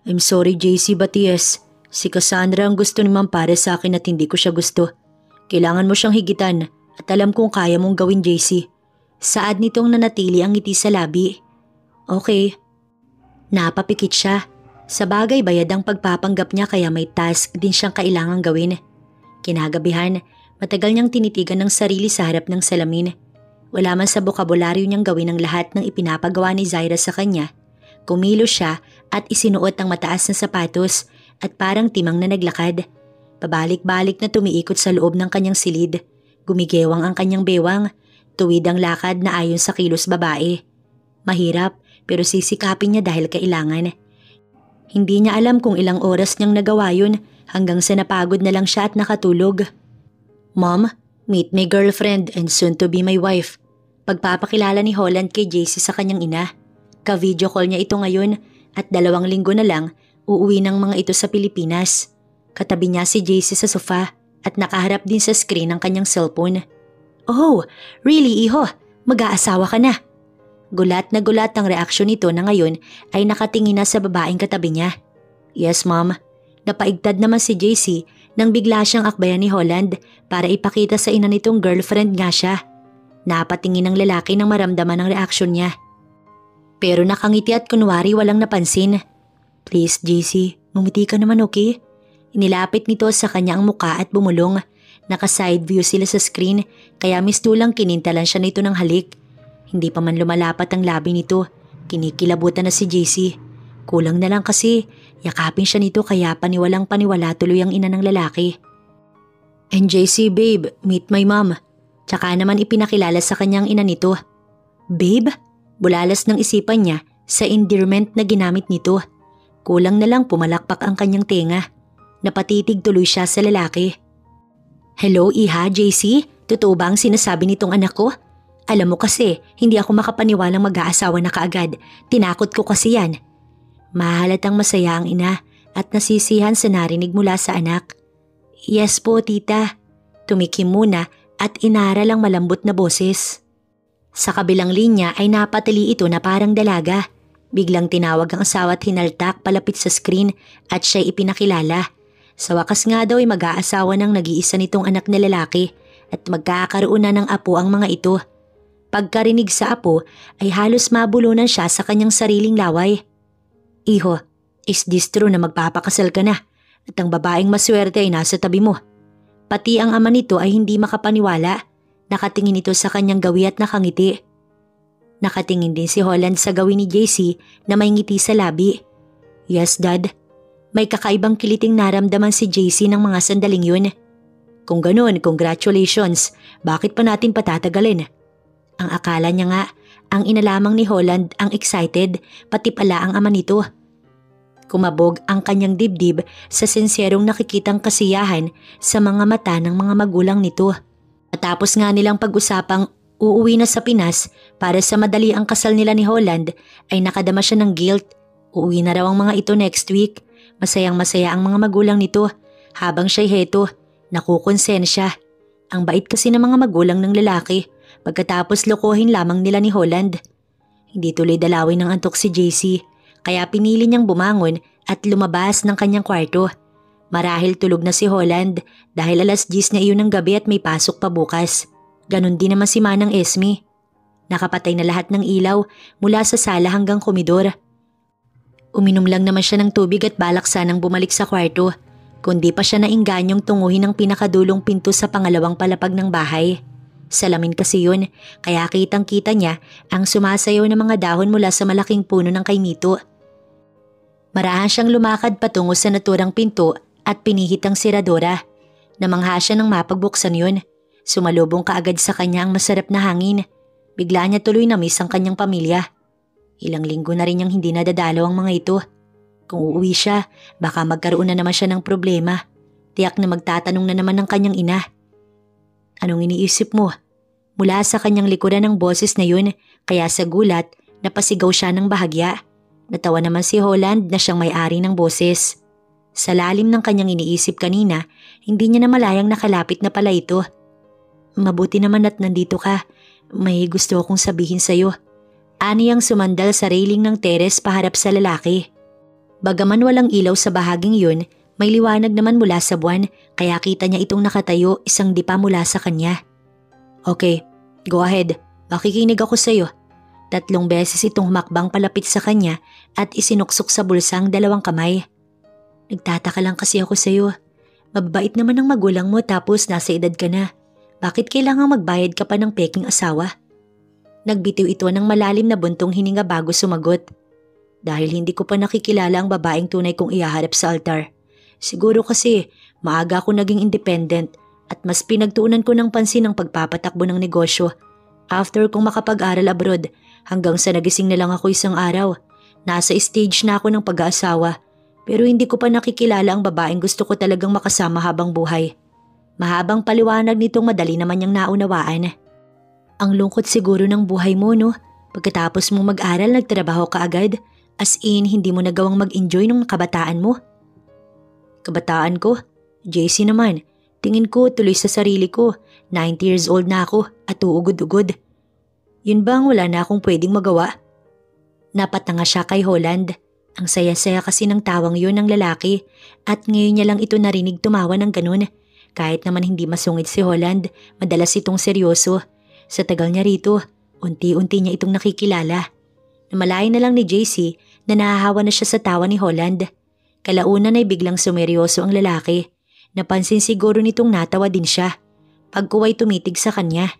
I'm sorry JC but yes, si Cassandra ang gusto naman para sa akin at hindi ko siya gusto. Kailangan mo siyang higitan at alam kong kaya mong gawin JC. Saad nitong nanatili ang ngiti sa labi. Okay. Napapikit siya. Sa bagay bayad ang pagpapanggap niya kaya may task din siyang kailangang gawin. Kinagabihan, matagal niyang tinitigan ng sarili sa harap ng salamin. Wala man sa bokabularyo niyang gawin ang lahat ng ipinapagawa ni Zaira sa kanya. Kumilos siya at isinuot ang mataas na sapatos at parang timang na naglakad. Pabalik-balik na tumiikot sa loob ng kanyang silid. Gumigewang ang kanyang bewang. Tuwid ang lakad na ayon sa kilos babae. Mahirap pero sisikapin niya dahil kailangan. Hindi niya alam kung ilang oras niyang nagawa yun hanggang sa napagod na lang siya at nakatulog. Mom, meet my girlfriend and soon to be my wife. Pagpapakilala ni Holland kay JC sa kanyang ina. Ka-video call niya ito ngayon at 2 linggo na lang uuwi ng mga ito sa Pilipinas. Katabi niya si JC sa sofa at nakaharap din sa screen ng kanyang cellphone. Oh, really iho? Mag-aasawa ka na? Gulat na gulat ang reaksyon nito na ngayon ay nakatingin na sa babaeng katabi niya. Yes mom. Napaigtad naman si JC nang bigla siyang akbayan ni Holland para ipakita sa ina nitong girlfriend nga siya. Napatingin ng lalaki nang maramdaman ang reaksyon niya. Pero nakangiti at kunwari walang napansin. Please JC, ngumiti ka naman okay? Inilapit nito sa kanya ang muka at bumulong. Naka-side view sila sa screen kaya mistulang kinintalan siya nito ng halik. Hindi pa man lumalapat ang labi nito. Kinikilabutan na si JC. Kulang na lang kasi yakapin siya nito kaya paniwalang paniwala tuloy ang ina ng lalaki. And JC babe, meet my mom. Tsaka naman ipinakilala sa kanyang ina nito. Babe? Bulalas ng isipan niya sa endearment na ginamit nito. Kulang na lang pumalakpak ang kanyang tenga. Napatitig tuloy siya sa lalaki. Hello iha JC, totoo ba ang sinasabi nitong anak ko? Alam mo kasi, hindi ako makapaniwalang mag-aasawa na kaagad. Tinakot ko kasi yan. Mahalatang masaya ang ina at nasisihan sa narinig mula sa anak. Yes po tita. Tumikim muna at inaral ang malambot na boses. Sa kabilang linya ay napatili ito na parang dalaga. Biglang tinawag ang asawa at hinaltak palapit sa screen at siya'y ipinakilala. Sa wakas nga daw ay mag-aasawa ng nag-iisa nitong anak na lalaki at magkakaroon na ng apo ang mga ito. Pagkarinig sa apo ay halos mabulunan siya sa kanyang sariling laway. Iho, is this true na magpapakasal ka na at ang babaeng maswerte ay nasa tabi mo? Pati ang ama nito ay hindi makapaniwala. Nakatingin ito sa kanyang gawi at nakangiti. Nakatingin din si Holland sa gawi ni JC na may ngiti sa labi. Yes dad, may kakaibang kiliting naramdaman si JC ng mga sandaling yun. Kung ganun, congratulations, bakit pa natin patatagalin? Ang akala niya nga, ang ina lamang ni Holland ang excited, pati pala ang ama nito. Kumabog ang kanyang dibdib sa sinserong nakikitang kasiyahan sa mga mata ng mga magulang nito. Matapos nga nilang pag-usapang uuwi na sa Pinas para sa madali ang kasal nila ni Holland ay nakadama siya ng guilt. Uuwi na raw ang mga ito next week. Masayang masaya ang mga magulang nito habang siya'y heto, nakukonsensya. Ang bait kasi ng mga magulang ng lalaki. Pagkatapos lokohin lamang nila ni Holland. Hindi tuloy dalawin ng antok si JC kaya pinili niyang bumangon at lumabas ng kanyang kwarto. Marahil tulog na si Holland dahil 10:00 na iyon ng gabi at may pasok pa bukas. Ganon din naman si Manang Esme. Nakapatay na lahat ng ilaw mula sa sala hanggang komedor. Uminom lang naman siya ng tubig at balak sanang bumalik sa kwarto kundi pa siya naingganyong tunguhin ang pinakadulong pinto sa pangalawang palapag ng bahay. Salamin kasi yun, kaya kitang-kita niya ang sumasayaw ng mga dahon mula sa malaking puno ng kaimito. Marahan siyang lumakad patungo sa naturang pinto at pinihit ang siradora. Namangha siya nang mapagbuksan yun. Sumalubong kaagad sa kanya ang masarap na hangin. Bigla niya tuloy na-miss ang kanyang pamilya. Ilang linggo na rin niyang hindi nadadalaw ang mga ito. Kung uuwi siya, baka magkaroon na naman siya ng problema. Tiyak na magtatanong na naman ng kanyang ina. Anong iniisip mo? Mula sa kanyang likuran ng boses na yun, kaya sa gulat, napasigaw siya ng bahagya. Natawa naman si Holland na siyang may-ari ng boses. Sa lalim ng kanyang iniisip kanina, hindi niya na malayang nakalapit na pala ito. Mabuti naman at nandito ka. May gusto akong sabihin sa'yo. Aniyang sumandal sa railing ng teres paharap sa lalaki. Bagaman walang ilaw sa bahaging yun, may liwanag naman mula sa buwan kaya kita niya itong nakatayo isang dipa mula sa kanya. Okay, go ahead. Makikinig ako sa'yo. 3 beses itong humakbang palapit sa kanya at isinuksok sa bulsa ang 2 kamay. Nagtataka lang kasi ako sa'yo. Mababait naman ang magulang mo tapos nasa edad ka na. Bakit kailangang magbayad ka pa ng peking asawa? Nagbitiw ito ng malalim na buntong hininga bago sumagot. Dahil hindi ko pa nakikilala ang babaeng tunay kong ihaharap sa altar. Siguro kasi maaga ako naging independent at mas pinagtuunan ko ng pansin ang pagpapatakbo ng negosyo. After kong makapag-aral abroad hanggang sa nagising na lang ako isang araw. Nasa stage na ako ng pag-aasawa pero hindi ko pa nakikilala ang babaeng gusto ko talagang makasama habang buhay. Mahabang paliwanag nitong madali naman niyang naunawaan. Ang lungkot siguro ng buhay mo, no? Pagkatapos mo mag-aral, nagtrabaho ka agad. As in, hindi mo nagawang mag-enjoy ng kabataan mo. Kabataan ko? JC naman. Tingin ko tuloy sa sarili ko. 90 years old na ako at uugod-ugod. Yun bang wala na akong pwedeng magawa? Napatanga siya kay Holland. Ang saya-saya kasi ng tawang yun ng lalaki at ngayon niya lang ito narinig tumawa ng ganun. Kahit naman hindi masungit si Holland, madalas itong seryoso. Sa tagal niya rito, unti-unti niya itong nakikilala. Namalayan na lang ni JC na nahahawa na siya sa tawa ni Holland. Kalaunan ay biglang sumeryoso ang lalaki. Napansin siguro nitong natawa din siya. Pagkuway tumitig sa kanya.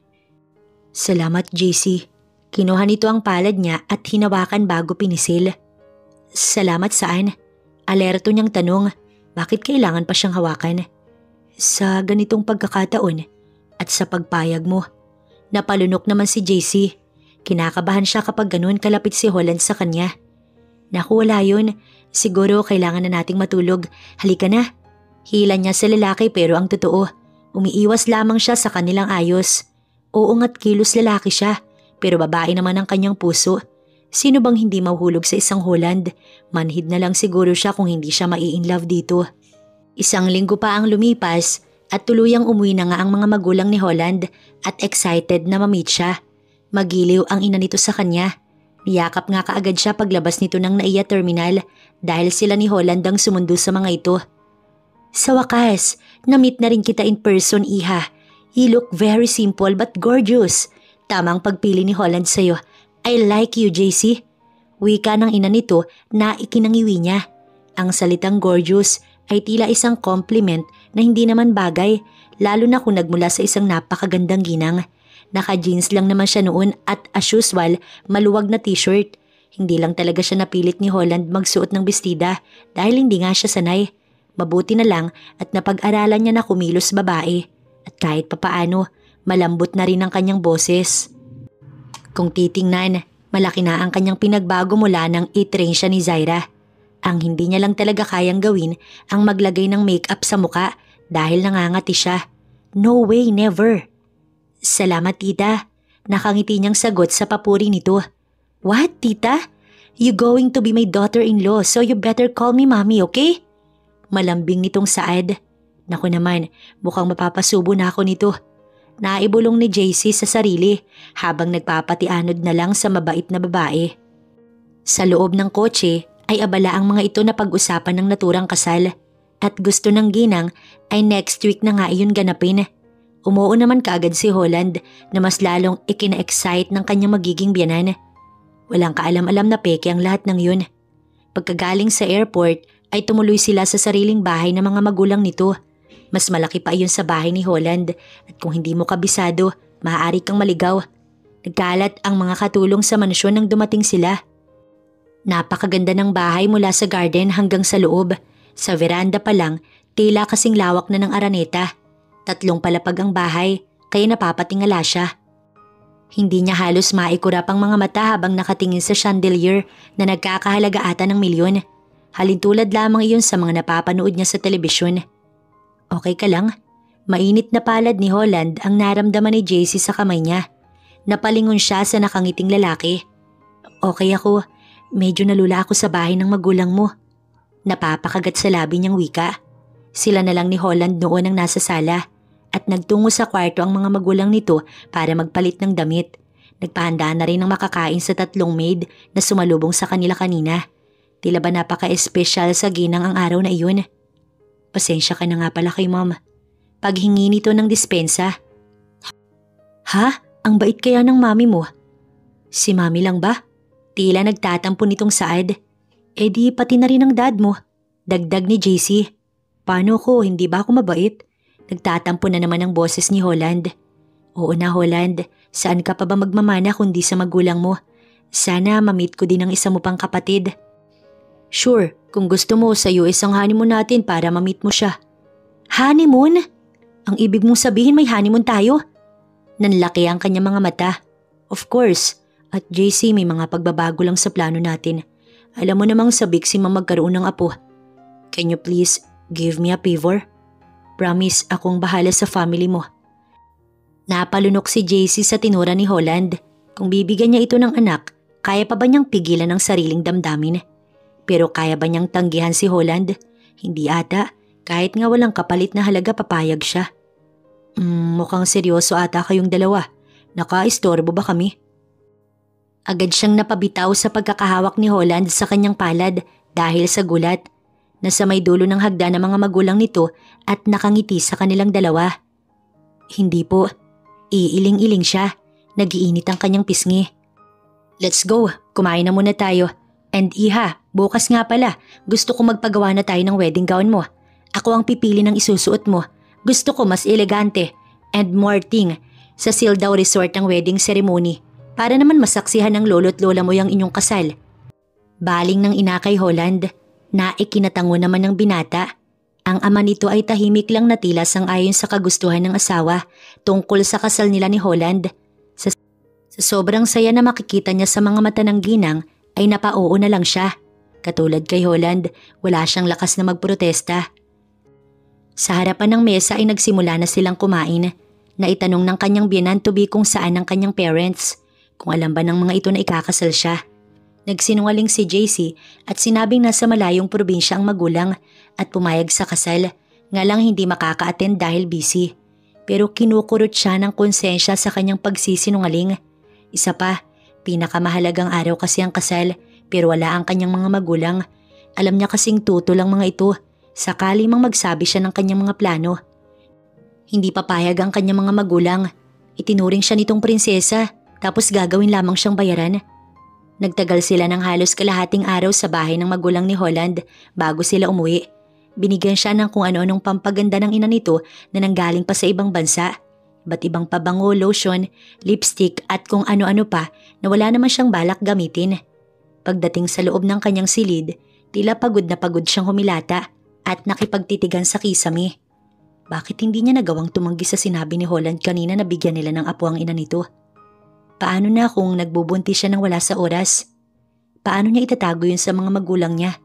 Salamat JC. Kinuha nito ang palad niya at hinawakan bago pinisil. Salamat saan? Alerto niyang tanong, bakit kailangan pa siyang hawakan? Sa ganitong pagkakataon at sa pagpayag mo. Napalunok naman si JC. Kinakabahan siya kapag ganun kalapit si Holland sa kanya. Naku, wala yun. Siguro kailangan na nating matulog. Halika na. Hila niya sa lalaki pero ang totoo, umiiwas lamang siya sa kanilang ayos. Oo nga't kilos lalaki siya, pero babae naman ang kanyang puso. Sino bang hindi mahuhulog sa isang Holland? Manhid na lang siguro siya kung hindi siya mai-inlove dito. 1 linggo pa ang lumipas at tuluyang umuwi na nga ang mga magulang ni Holland at excited na ma-meet siya. Magiliw ang ina nito sa kanya. Niyakap nga kaagad siya paglabas nito ng NAIA terminal dahil sila ni Holland ang sumundo sa mga ito. Sa wakas, na-meet na rin kita in person, iha. You look very simple but gorgeous. Tamang pagpili ni Holland sa'yo. I like you, JC. Wika ng ina nito na ikinangiwi niya. Ang salitang gorgeous ay tila isang compliment na hindi naman bagay, lalo na kung nagmula sa isang napakagandang ginang. Naka-jeans lang naman siya noon at as usual, maluwag na t-shirt. Hindi lang talaga siya napilit ni Holland magsuot ng bestida dahil hindi nga siya sanay. Mabuti na lang at napag-aralan niya na kumilos babae. At kahit papaano, malambot na rin ang kanyang boses. Kung titingnan, malaki na ang kanyang pinagbago mula nang i-train siya ni Zaira. Ang hindi niya lang talaga kayang gawin ang maglagay ng makeup sa muka dahil nangangati siya. No way, never. Salamat tita. Nakangiti niyang sagot sa papuri nito. What tita? You going to be my daughter-in-law so you better call me mommy, okay? Malambing nitong Saad. Naku naman, mukhang mapapasubo na ako nito. Naibulong ni JC sa sarili habang nagpapatianod na lang sa mabait na babae. Sa loob ng kotse ay abala ang mga ito na pag-usapan ng naturang kasal at gusto ng ginang ay next week na nga iyon ganapin. Umuo naman kaagad si Holland na mas lalong ikina-excite ng kanyang magiging biyanan. Walang kaalam-alam na peke ang lahat ng yun. Pagkagaling sa airport ay tumuloy sila sa sariling bahay ng mga magulang nito. Mas malaki pa iyon sa bahay ni Holland at kung hindi mo kabisado, maaari kang maligaw. Nagkalat ang mga katulong sa mansyon nang dumating sila. Napakaganda ng bahay mula sa garden hanggang sa loob. Sa veranda pa lang, tila kasing lawak na ng araneta. 3 palapag ang bahay, kaya napapatingala siya. Hindi niya halos maikurap ang mga mata habang nakatingin sa chandelier na nagkakahalaga ata ng milyon. Halintulad lamang iyon sa mga napapanood niya sa telebisyon. Okay ka lang? Mainit na palad ni Holland ang naramdaman ni JC sa kamay niya. Napalingon siya sa nakangiting lalaki. Okay ako, medyo nalula ako sa bahay ng magulang mo. Napapakagat sa labi niyang wika. Sila na lang ni Holland noon ang nasa sala at nagtungo sa kwarto ang mga magulang nito para magpalit ng damit. Nagpahanda na rin ng makakain sa 3 maid na sumalubong sa kanila kanina. Tila ba napaka-espesyal sa ginang ang araw na iyon? Pasensya ka na nga pala kay mom. Paghingi nito ng dispensa. Ha? Ang bait kaya ng mami mo? Si Mami lang ba? Tila nagtatampo nitong Saad. Eh di pati na rin ang dad mo. Dagdag ni JC. Paano ko, hindi ba ako mabait? Nagtatampo na naman ang boses ni Holland. Oo na Holland, saan ka pa ba magmamana kundi sa magulang mo? Sana ma-meet ko din ang isa mo pang kapatid. Sure, kung gusto mo sa US ang honeymoon natin para ma-meet mo siya. Honeymoon? Ang ibig mong sabihin may honeymoon tayo? Nanlaki ang kanyang mga mata. Of course, at JC may mga pagbabago lang sa plano natin. Alam mo namang sa Bixie magkaroon ng apo. Can you please give me a favor? Promise akong bahala sa family mo. Napalunok si JC sa tinura ni Holland. Kung bibigyan niya ito ng anak, kaya pa ba niyang pigilan ang sariling damdamin? Pero kaya ba niyang tanggihan si Holland? Hindi ata, kahit nga walang kapalit na halaga papayag siya. Mukhang seryoso ata kayong dalawa. Nakaistorbo ba kami? Agad siyang napabitaw sa pagkakahawak ni Holland sa kanyang palad dahil sa gulat. Nasa may dulo ng hagdan ng mga magulang nito at nakangiti sa kanilang dalawa. Hindi po. Iiling-iling siya. Nagiinit ang kanyang pisngi. Let's go. Kumain na muna tayo. And Iha, bukas nga pala. Gusto ko magpagawa na tayo ng wedding gown mo. Ako ang pipili ng isusuot mo. Gusto ko mas elegante. And more thing, sa Sildao Resort ang wedding ceremony. Para naman masaksihan ng lolo't lola mo yung inyong kasal. Baling ng ina kay Holland, na ikinatango naman ng binata. Ang ama nito ay tahimik lang na tila sang-ayon sa kagustuhan ng asawa tungkol sa kasal nila ni Holland. Sa sobrang saya na makikita niya sa mga mata ng ginang ay napaoo na lang siya. Katulad kay Holland, wala siyang lakas na magprotesta. Sa harapan ng mesa ay nagsimula na silang kumain. Naitanong ng kanyang biyanan-to-be kung saan ang kanyang parents. Kung alam ba ng mga ito na ikakasal siya. Nagsinungaling si JC at sinabing nasa malayong probinsya ang magulang at pumayag sa kasal. Nga lang hindi makaka-attend dahil busy. Pero kinukurot siya ng konsensya sa kanyang pagsisinungaling. Isa pa, pinakamahalagang araw kasi ang kasal pero wala ang kanyang mga magulang. Alam niya kasing tuto lang mga ito. Sakali mang magsabi siya ng kanyang mga plano. Hindi papayag ang kanyang mga magulang. Itinuring siya nitong prinsesa tapos gagawin lamang siyang bayaran. Nagtagal sila ng halos kalahating araw sa bahay ng magulang ni Holland bago sila umuwi. Binigyan siya ng kung ano-anong pampaganda ng ina nito na nanggaling pa sa ibang bansa. Iba't ibang pabango, lotion, lipstick at kung ano-ano pa na wala naman siyang balak gamitin. Pagdating sa loob ng kanyang silid, tila pagod na pagod siyang humilata at nakipagtitigan sa kisame. Bakit hindi niya nagawang tumanggi sa sinabi ni Holland kanina na bigyan nila ng apo ang ina nito? Paano na kung nagbubuntis siya ng wala sa oras? Paano niya itatago yun sa mga magulang niya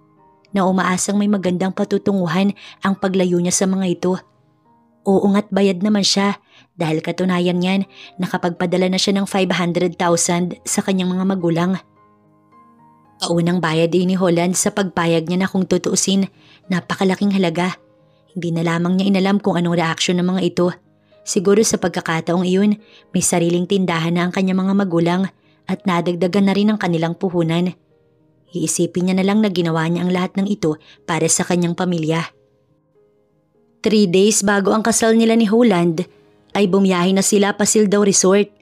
na umaasang may magandang patutunguhan ang paglayo niya sa mga ito? Oo nga't bayad naman siya dahil katunayan niyan nakapagpadala na siya ng 500,000 sa kanyang mga magulang. Paunang bayad din ni Holland sa pagpayag niya na kung tutuusin, napakalaking halaga. Hindi na lamang niya inalam kung anong reaksyon ng mga ito. Siguro sa pagkakataong iyon, may sariling tindahan na ang kanyang mga magulang at nadagdagan na rin ang kanilang puhunan. Iisipin niya na lang na ginawa niya ang lahat ng ito para sa kanyang pamilya. 3 days bago ang kasal nila ni Holland, ay bumiyahe na sila pa Sildao Resort.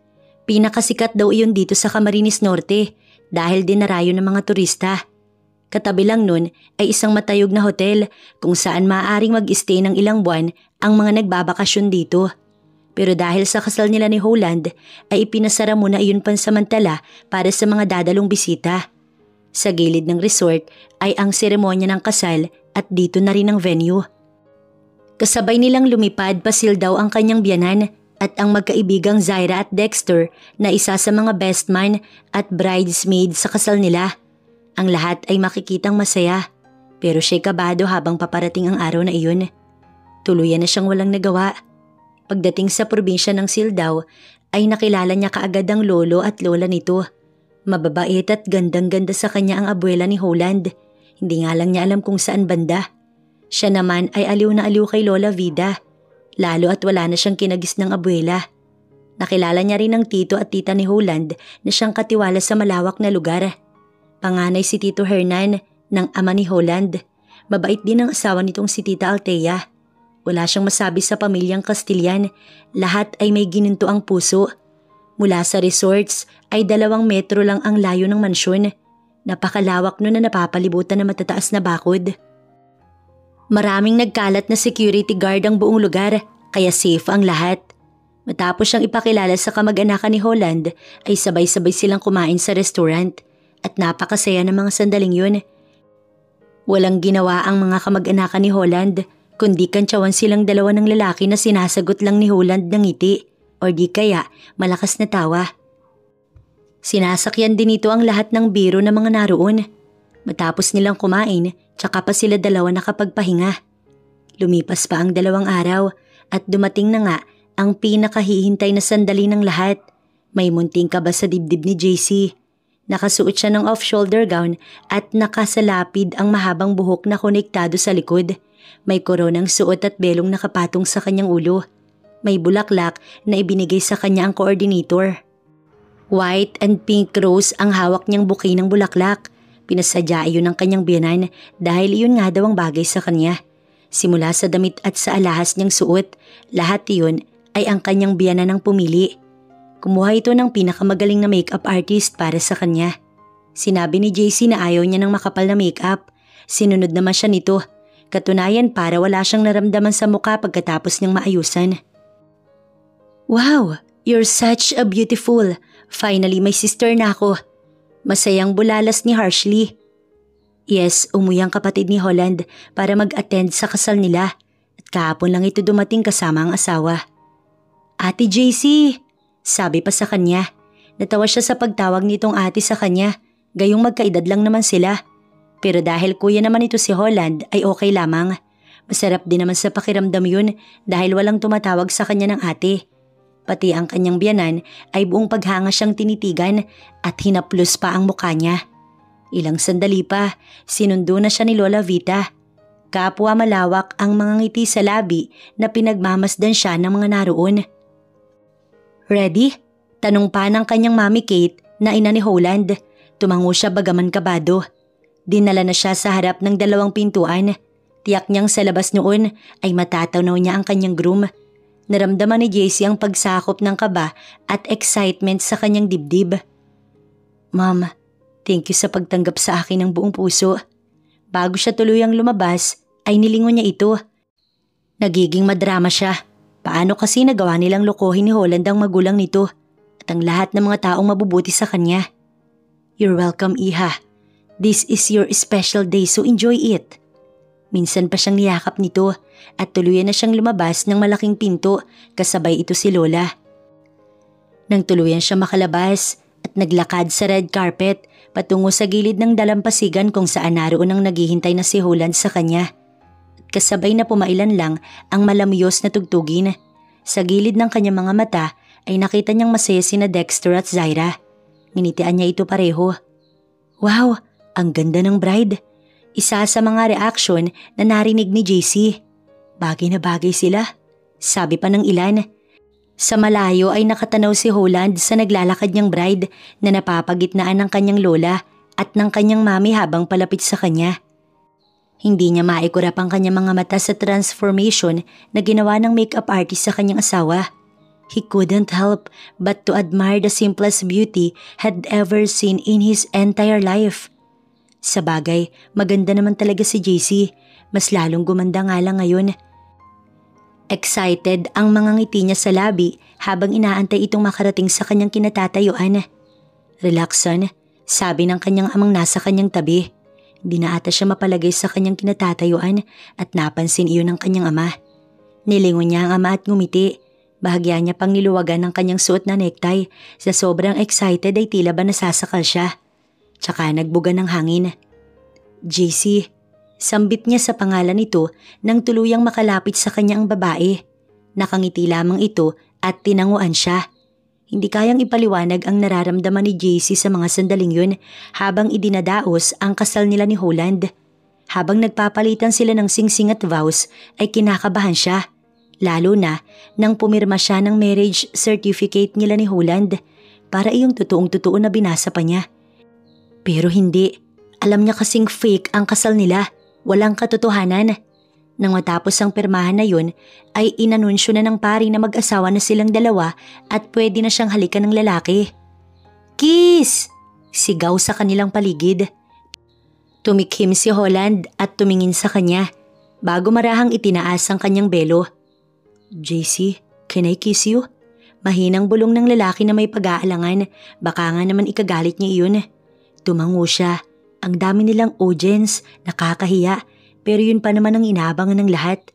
Pinakasikat daw iyon dito sa Camarines Norte dahil dinarayo ng mga turista. Katabi lang nun ay isang matayog na hotel kung saan maaaring mag-stay ng ilang buwan ang mga nagbabakasyon dito. Pero dahil sa kasal nila ni Holland ay ipinasara muna iyon pansamantala para sa mga dadalong bisita. Sa gilid ng resort ay ang seremonya ng kasal at dito na rin ang venue. Kasabay nilang lumipad pa Sildao ang kanyang biyanan at ang magkaibigang Zaira at Dexter na isa sa mga best man at bridesmaid sa kasal nila. Ang lahat ay makikitang masaya pero siya'y kabado habang paparating ang araw na iyon. Tuluyan na siyang walang nagawa. Pagdating sa probinsya ng Sildao ay nakilala niya kaagad ang lolo at lola nito. Mababait at gandang-ganda sa kanya ang abuela ni Holland. Hindi nga lang niya alam kung saan banda. Siya naman ay aliw na aliw kay Lola Vida. Lalo at wala na siyang kinagis ng abuela. Nakilala niya rin ang tito at tita ni Holland na siyang katiwala sa malawak na lugar. Panganay si Tito Hernan ng ama ni Holland. Mabait din ang asawa nitong si Tita Althea. Wala siyang masabi sa pamilyang Castilian. Lahat ay may gininto ang puso. Mula sa resorts ay 2 metro lang ang layo ng mansyon. Napakalawak nun na napapalibutan ng matataas na bakod. Maraming nagkalat na security guard ang buong lugar, kaya safe ang lahat. Matapos siyang ipakilala sa kamag-anakan ni Holland ay sabay-sabay silang kumain sa restaurant at napakasaya ng mga sandaling yun. Walang ginawa ang mga kamag-anakan ni Holland kundi kantsawan silang 2 ng lalaki na sinasagot lang ni Holland ng ngiti o di kaya malakas na tawa. Sinasakyan din ito ang lahat ng biro ng mga naroon. Matapos nilang kumain, tsaka pa sila 2 nakapagpahinga. Lumipas pa ang 2 araw at dumating na nga ang pinakahihintay na sandali ng lahat. May munting kaba sa dibdib ni JC. Nakasuot siya ng off-shoulder gown at nakasalapid ang mahabang buhok na konektado sa likod. May koronang suot at belong nakapatong sa kanyang ulo. May bulaklak na ibinigay sa kanya ang coordinator. White and pink rose ang hawak niyang bouquet ng bulaklak. Pinasadya iyon ng kanyang biyanan dahil iyon nga daw ang bagay sa kanya. Simula sa damit at sa alahas niyang suot, lahat iyon ay ang kanyang biyanan ang pumili. Kumuha ito ng pinakamagaling na makeup artist para sa kanya. Sinabi ni JC na ayaw niya ng makapal na makeup. Sinunod naman siya nito. Katunayan para wala siyang naramdaman sa mukha pagkatapos niyang maayusan. Wow, you're such a beautiful. Finally may sister na ako. Masayang bulalas ni Harshly. Yes, umuwi ang kapatid ni Holland para mag-attend sa kasal nila. At kahapon lang ito dumating kasama ang asawa. Ate JC, sabi pa sa kanya. Natawa siya sa pagtawag nitong ate sa kanya. Gayong magkaedad lang naman sila. Pero dahil kuya naman ito si Holland ay okay lamang. Masarap din naman sa pakiramdam yun dahil walang tumatawag sa kanya ng ate. Pati ang kanyang biyanan ay buong paghanga siyang tinitigan at hinaplos pa ang mukha niya. Ilang sandali pa, sinundo na siya ni Lola Vita. Kapwa malawak ang mga ngiti sa labi na pinagmamasdan siya ng mga naroon. Ready? Tanong pa ng kanyang mami Kate na ina ni Holland. Tumango siya bagaman kabado. Dinala na siya sa harap ng 2 pintuan. Tiyak niyang sa labas noon ay matatanaw niya ang kanyang groom. Naramdaman ni JC ang pagsakop ng kaba at excitement sa kanyang dibdib. Ma'am, thank you sa pagtanggap sa akin ng buong puso. Bago siya tuluyang lumabas ay nilingon niya ito. Nagiging madrama siya. Paano kasi nagawa nilang lokohin ni Holland ang magulang nito at ang lahat ng mga taong mabubuti sa kanya. You're welcome, Iha. This is your special day so enjoy it. Minsan pa siyang niyakap nito at tuluyan na siyang lumabas ng malaking pinto kasabay ito si Lola. Nang tuluyan siya makalabas at naglakad sa red carpet patungo sa gilid ng dalampasigan kung saan naroon ang naghihintay na si Holland sa kanya. At kasabay na pumailan lang ang malamyos na tugtugin. Sa gilid ng kanyang mga mata ay nakita niyang masaya sina Dexter at Zaira. Nginitian niya ito pareho. Wow! Ang ganda ng bride. Isa sa mga reaksyon na narinig ni JC. Bagay na bagay sila, sabi pa ng ilan. Sa malayo ay nakatanaw si Holland sa naglalakad niyang bride na napapagitnaan ng kanyang lola at ng kanyang mami habang palapit sa kanya. Hindi niya maikurap ang kanyang mga mata sa transformation na ginawa ng makeup artist sa kanyang asawa. He couldn't help but to admire the simplest beauty had ever seen in his entire life. Sa bagay, maganda naman talaga si JC. Mas lalong gumanda nga lang ngayon. Excited ang mga ngiti niya sa labi habang inaantay itong makarating sa kanyang kinatatayuan. Relax son, sabi ng kanyang amang nasa kanyang tabi. Di na ata siya mapalagay sa kanyang kinatatayuan at napansin iyon ng kanyang ama. Nilingon niya ang ama at ngumiti. Bahagya niya pang niluwagan ng kanyang suot na necktie. Sa sobrang excited ay tila ba nasasakal siya. Tsaka nagbuga ng hangin. JC, sambit niya sa pangalan nito nang tuluyang makalapit sa kanya ang babae. Nakangiti lamang ito at tinanguan siya. Hindi kayang ipaliwanag ang nararamdaman ni JC sa mga sandaling yun habang idinadaos ang kasal nila ni Holland. Habang nagpapalitan sila ng singsing at vows ay kinakabahan siya. Lalo na nang pumirma siya ng marriage certificate nila ni Holland para iyong totoong-totoo na binasa pa niya. Pero hindi. Alam niya kasing fake ang kasal nila. Walang katotohanan. Nang matapos ang pirmahan na yun, ay inanunsyo na ng pari na mag-asawa na silang dalawa at pwede na siyang halikan ng lalaki. "Kiss!" sigaw sa kanilang paligid. Tumikhim si Holland at tumingin sa kanya bago marahang itinaas ang kanyang belo. "JC, can I kiss you?" Mahinang bulong ng lalaki na may pag-aalangan, baka nga naman ikagalit niya iyon. Tumango siya. Ang dami nilang audience, nakakahiya, pero yun pa naman ang inaabangan ng lahat.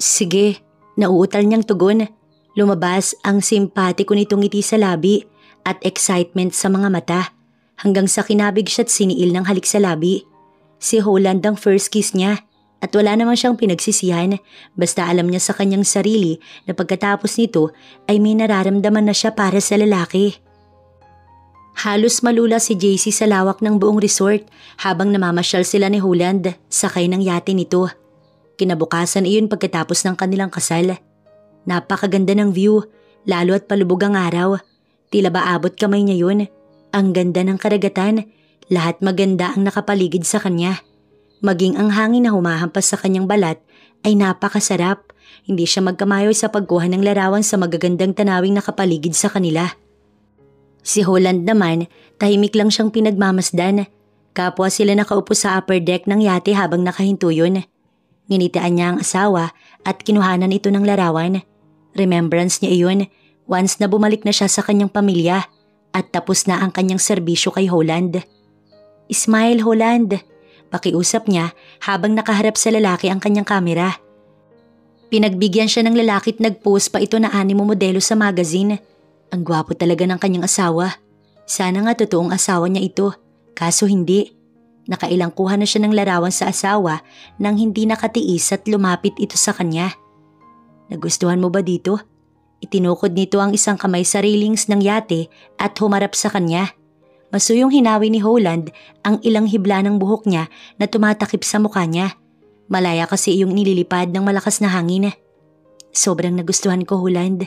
"Sige," nauutal niyang tugon. Lumabas ang simpatiko nitong ngiti sa labi at excitement sa mga mata, hanggang sa kinabig siya't siniil ng halik sa labi. Si Holland ang first kiss niya. At wala namang siyang pinagsisihan, basta alam niya sa kanyang sarili na pagkatapos nito ay may nararamdaman na siya para sa lalaki. Halos malula si JC sa lawak ng buong resort habang namamasyal sila ni Holland sakay ng yate nito. Kinabukasan iyon pagkatapos ng kanilang kasal. Napakaganda ng view, lalo at palubog ang araw. Tila ba abot kamay niya yun. Ang ganda ng karagatan, lahat maganda ang nakapaligid sa kanya. Maging ang hangin na humahampas sa kanyang balat ay napakasarap. Hindi siya magkamayoy sa pagkuha ng larawan sa magagandang tanawing nakapaligid sa kanila. Si Holland naman, tahimik lang siyang pinagmamasdan. Kapwa sila nakaupo sa upper deck ng yate habang nakahinto yun. Nginitian niya ang asawa at kinuhanan ito ng larawan. Remembrance niya iyon once na bumalik na siya sa kanyang pamilya at tapos na ang kanyang serbisyo kay Holland. "Smile, Holland," pakiusap niya habang nakaharap sa lalaki ang kanyang kamera. Pinagbigyan siya ng lalaki at nag-post pa ito na animo modelo sa magazine. Ang gwapo talaga ng kanyang asawa. Sana nga totoong asawa niya ito, kaso hindi. Nakailang kuha na siya ng larawan sa asawa nang hindi nakatiis at lumapit ito sa kanya. "Nagustuhan mo ba dito?" Itinukod nito ang isang kamay sa railings ng yate at humarap sa kanya. Masuyong hinawi ni Holland ang ilang hibla ng buhok niya na tumatakip sa mukha niya. Malaya kasi iyong nililipad ng malakas na hangin. "Sobrang nagustuhan ko, Holland.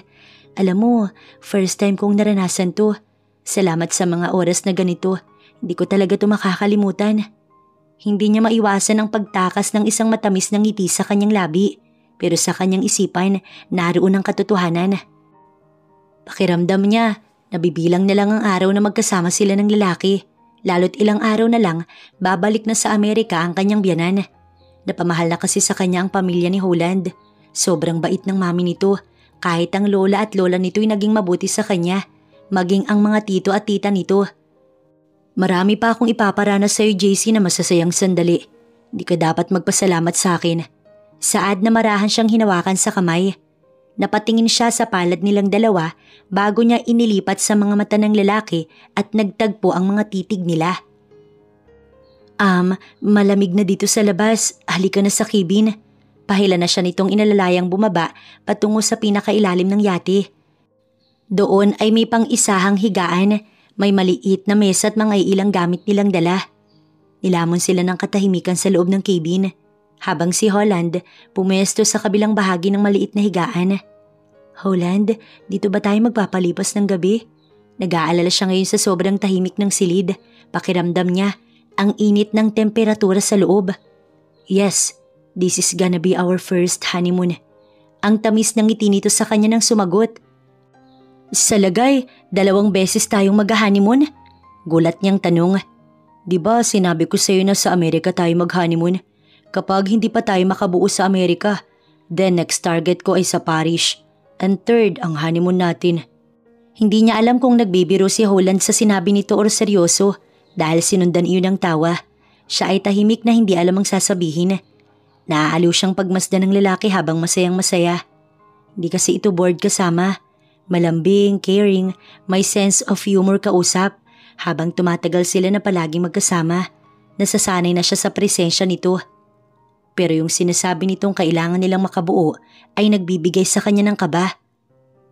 Alam mo, first time kong naranasan to. Salamat sa mga oras na ganito. Hindi ko talaga to makakalimutan." Hindi niya maiwasan ang pagtakas ng isang matamis na ngiti sa kanyang labi, pero sa kanyang isipan, naroon ang katotohanan. Pakiramdam niya, nabibilang na lang ang araw na magkasama sila ng lalaki. Lalo't ilang araw na lang, babalik na sa Amerika ang kanyang biyanan. Napamahal na kasi sa kanya ang pamilya ni Holland. Sobrang bait ng mami nito. Kahit ang lola at lola nito'y naging mabuti sa kanya, maging ang mga tito at tita nito. "Marami pa akong ipaparanas sa'yo, JC, na masasayang sandali. Hindi ka dapat magpasalamat sa akin." Saad na marahan siyang hinawakan sa kamay. Napatingin siya sa palad nilang dalawa bago niya inilipat sa mga mata ng lalaki at nagtagpo ang mga titig nila. Malamig na dito sa labas. Halika na sa cabin." Pahila na siya nitong inalalayang bumaba patungo sa pinakailalim ng yate. Doon ay may pang-isahang higaan, may maliit na mesa at mga ilang gamit nilang dala. Nilamon sila ng katahimikan sa loob ng cabin, habang si Holland pumesto sa kabilang bahagi ng maliit na higaan. "Holland, dito ba tayo magpapalipas ng gabi?" Nag-aalala siya ngayon sa sobrang tahimik ng silid. Pakiramdam niya ang init ng temperatura sa loob. "Yes, this is gonna be our first honeymoon." Ang tamis ng ngiti nito sa kanya nang sumagot. "Sa lagay, 2 beses tayong mag-honeymoon?" Gulat niyang tanong. "Di ba sinabi ko sa'yo na sa Amerika tayo mag-honeymoon? Kapag hindi pa tayo makabuo sa Amerika, then next target ko ay sa Paris. And third, ang honeymoon natin." Hindi niya alam kung nagbibiro si Holland sa sinabi nito o seryoso dahil sinundan iyon ng tawa. Siya ay tahimik na hindi alam ang sasabihin. Naaaliw siyang pagmasdan ng lalaki habang masayang masaya. Hindi kasi ito bored kasama. Malambing, caring, may sense of humor kausap. Habang tumatagal sila na palaging magkasama, nasasanay na siya sa presensya nito. Pero yung sinasabi nitong kailangan nilang makabuo ay nagbibigay sa kanya ng kaba.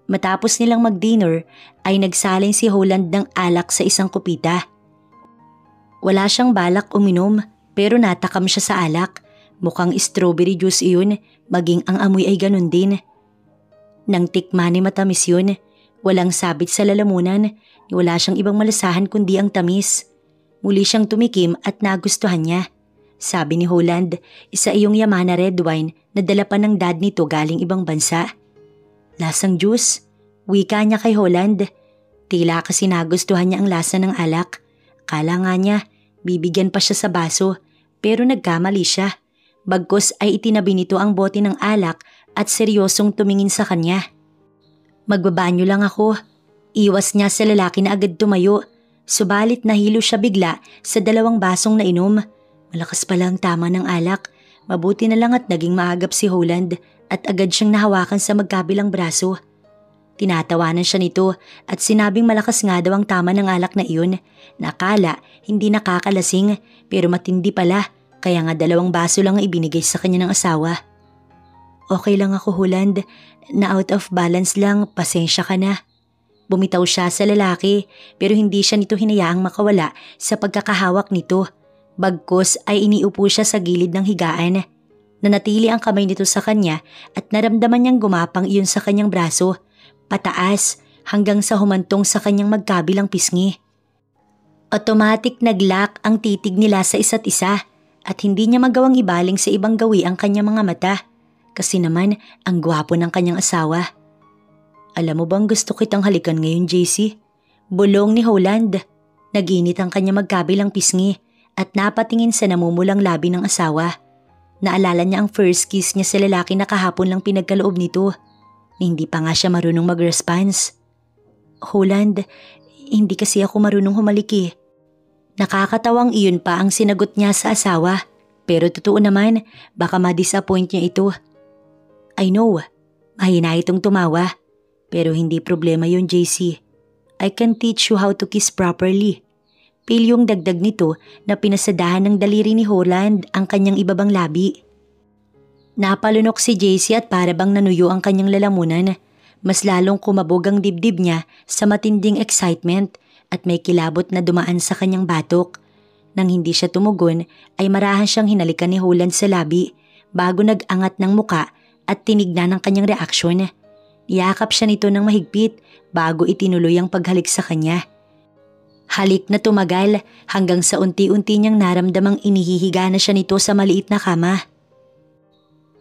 Matapos nilang mag-dinner ay nagsalin si Holland ng alak sa isang kupita. Wala siyang balak uminom pero natakam siya sa alak. Mukhang strawberry juice iyon, maging ang amoy ay ganun din. Nang tikman ni matamis yun, walang sabit sa lalamunan, wala siyang ibang malasahan kundi ang tamis. Muli siyang tumikim at nagustuhan niya. sabi ni Holland, isa iyong yaman na red wine na dala pa ng dad nito galing ibang bansa. Lasang juice, wika niya kay Holland. Tila kasi nagustuhan niya ang lasa ng alak. Kala nga niya, bibigyan pa siya sa baso, pero nagkamali siya. Bagkus ay itinabi nito ang bote ng alak at seryosong tumingin sa kanya. Magbabanyo lang ako. Iwas niya sa lalaki na agad tumayo. Subalit nahilo siya bigla sa 2 basong nainom. Malakas pala ang tama ng alak. Mabuti na lang at naging maagap si Holland at agad siyang nahawakan sa magkabilang braso. Tinatawanan siya nito at sinabing malakas nga daw ang tama ng alak na iyon. Nakala hindi nakakalasing pero matindi pala, kaya nga 2 baso lang ang ibinigay sa kanya ng asawa. Okay lang ako, Holland. Na out of balance lang, pasensya ka na. Bumitaw siya sa lalaki pero hindi siya nito hinayaang makawala sa pagkakahawak nito. Bagkus ay iniupo siya sa gilid ng higaan. Nanatili ang kamay nito sa kanya at naramdaman niyang gumapang iyon sa kanyang braso, pataas hanggang sa humantong sa kanyang magkabilang pisngi. Automatic naglock ang titig nila sa isa't isa at hindi niya magawang ibaling sa ibang gawi ang kanyang mga mata. Kasi naman ang gwapo ng kanyang asawa. Alam mo bang gusto kitang halikan ngayon, JC? Bulong ni Holland. Naginit ang kanyang magkabilang pisngi at napatingin sa namumulang labi ng asawa. Naalala niya ang first kiss niya sa lalaki na kahapon lang pinagkaloob nito. Hindi pa nga siya marunong mag-response. Holland, hindi kasi ako marunong humalik. Nakakatawang iyon pa ang sinagot niya sa asawa. Pero totoo naman, baka ma-disappoint niya ito. I know, mahina itong tumawa. Pero hindi problema yun, JC. I can teach you how to kiss properly. Pilyong dagdag nito na pinasadahan ng daliri ni Holland ang kanyang ibabang labi. Napalunok si JC at parabang nanuyo ang kanyang lalamunan. Mas lalong kumabog ang dibdib niya sa matinding excitement at may kilabot na dumaan sa kanyang batok. Nang hindi siya tumugon ay marahan siyang hinalikan ni Holland sa labi bago nag-angat ng muka at tinignan ang kanyang reaksyon. Iyakap siya nito ng mahigpit bago itinuloy ang paghalik sa kanya. Halik na tumagal hanggang sa unti-unti niyang naramdamang inihihiga na siya nito sa maliit na kama.